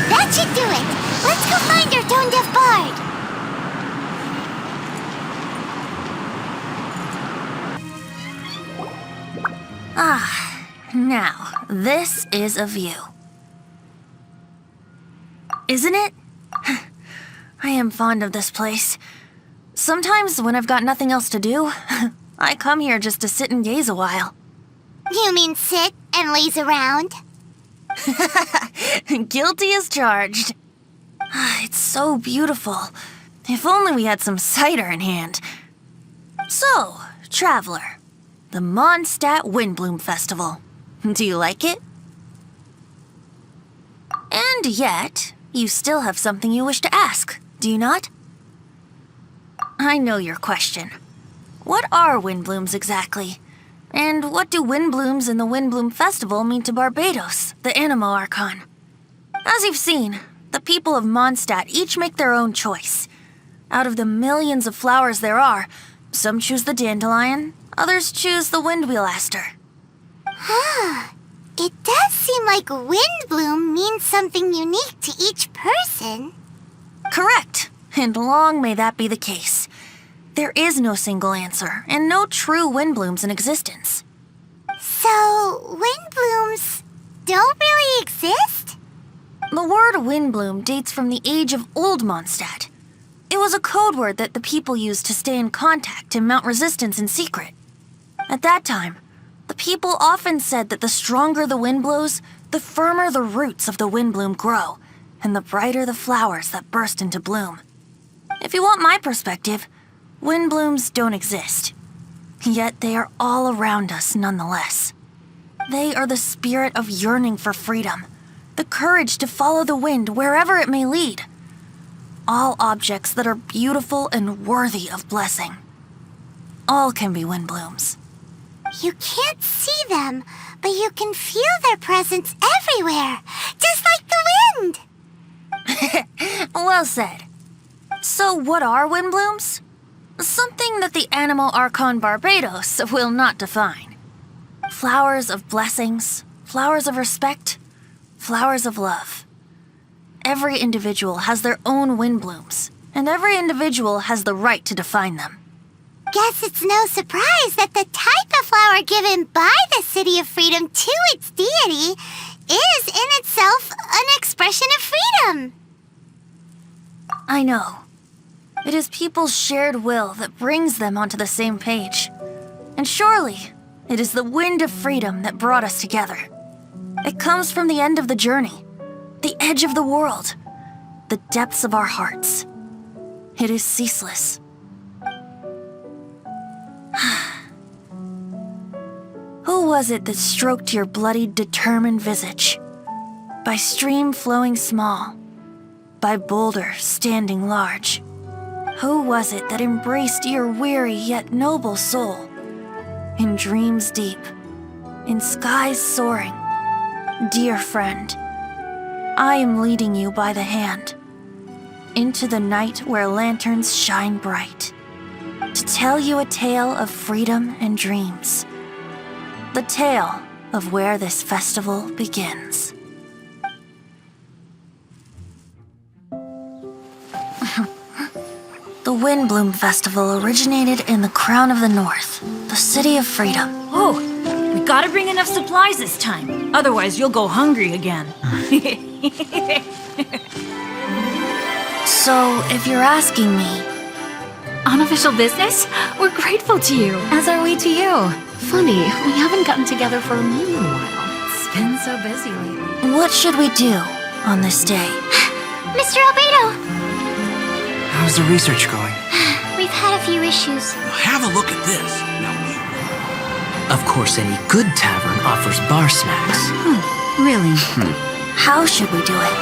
That should do it. Let's go find our tone-deaf bard. Now, this is a view. Isn't it? I am fond of this place. Sometimes when I've got nothing else to do, I come here just to sit and gaze a while. You mean sit and laze around? Guilty as charged. It's so beautiful. If only we had some cider in hand. So, traveler, the Mondstadt Windbloom Festival. Do you like it? And yet, you still have something you wish to ask, do you not? I know your question. What are windblooms exactly? And what do windblooms and the Windbloom Festival mean to Barbados, the Animo Archon? As you've seen, the people of Mondstadt each make their own choice. Out of the millions of flowers there are, some choose the dandelion, others choose the windwheel aster. It does seem like windbloom means something unique to each person. Correct, and long may that be the case. There is no single answer, and no true windblooms in existence. So, windblooms don't really exist? The word windbloom dates from the age of Old Mondstadt. It was a code word that the people used to stay in contact and mount resistance in secret. At that time, the people often said that the stronger the wind blows, the firmer the roots of the windbloom grow, and the brighter the flowers that burst into bloom. If you want my perspective, windblooms don't exist. Yet they are all around us nonetheless. They are the spirit of yearning for freedom, the courage to follow the wind wherever it may lead. All objects that are beautiful and worthy of blessing. All can be windblooms. You can't see them, but you can feel their presence everywhere, just like the wind. Well said. So what are windblooms? Something that the Animo Archon Barbados will not define. Flowers of blessings, flowers of respect, flowers of love. Every individual has their own windblooms, and every individual has the right to define them. Guess it's no surprise that the type of flower given by the City of Freedom to its deity is in itself an expression of freedom. I know. It is people's shared will that brings them onto the same page. And surely, it is the wind of freedom that brought us together. It comes from the end of the journey, the edge of the world, the depths of our hearts. It is ceaseless. Who was it that stroked your bloodied, determined visage? By stream flowing small, by boulder standing large. Who was it that embraced your weary yet noble soul? In dreams deep, in skies soaring. Dear friend, I am leading you by the hand into the night where lanterns shine bright, to tell you a tale of freedom and dreams. The tale of where this festival begins. The Windbloom Festival originated in the Crown of the North, the City of Freedom. Oh, we gotta bring enough supplies this time. Otherwise, you'll go hungry again. So, if you're asking me, unofficial business? We're grateful to you. As are we to you. Funny, we haven't gotten together for a little while. It's been so busy lately. What should we do on this day? Mr. Albedo, How's the research going? we've had a few issues. Have a look at this. Now, Of course, any good tavern offers bar snacks. Really? How should we do it?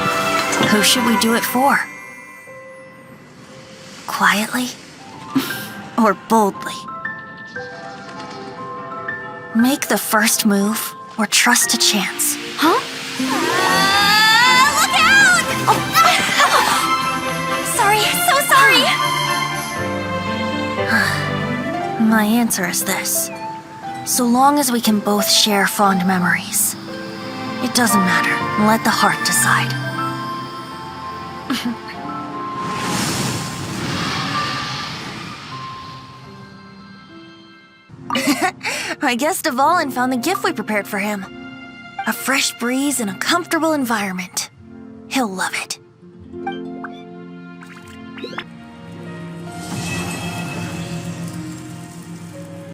Who should we do it for? Quietly? Or boldly? Make the first move, or trust a chance. Huh? Look out! Sorry, so sorry! My answer is this. So long as we can both share fond memories. It doesn't matter. Let the heart decide. I guess Dvalin found the gift we prepared for him. A fresh breeze in a comfortable environment. He'll love it.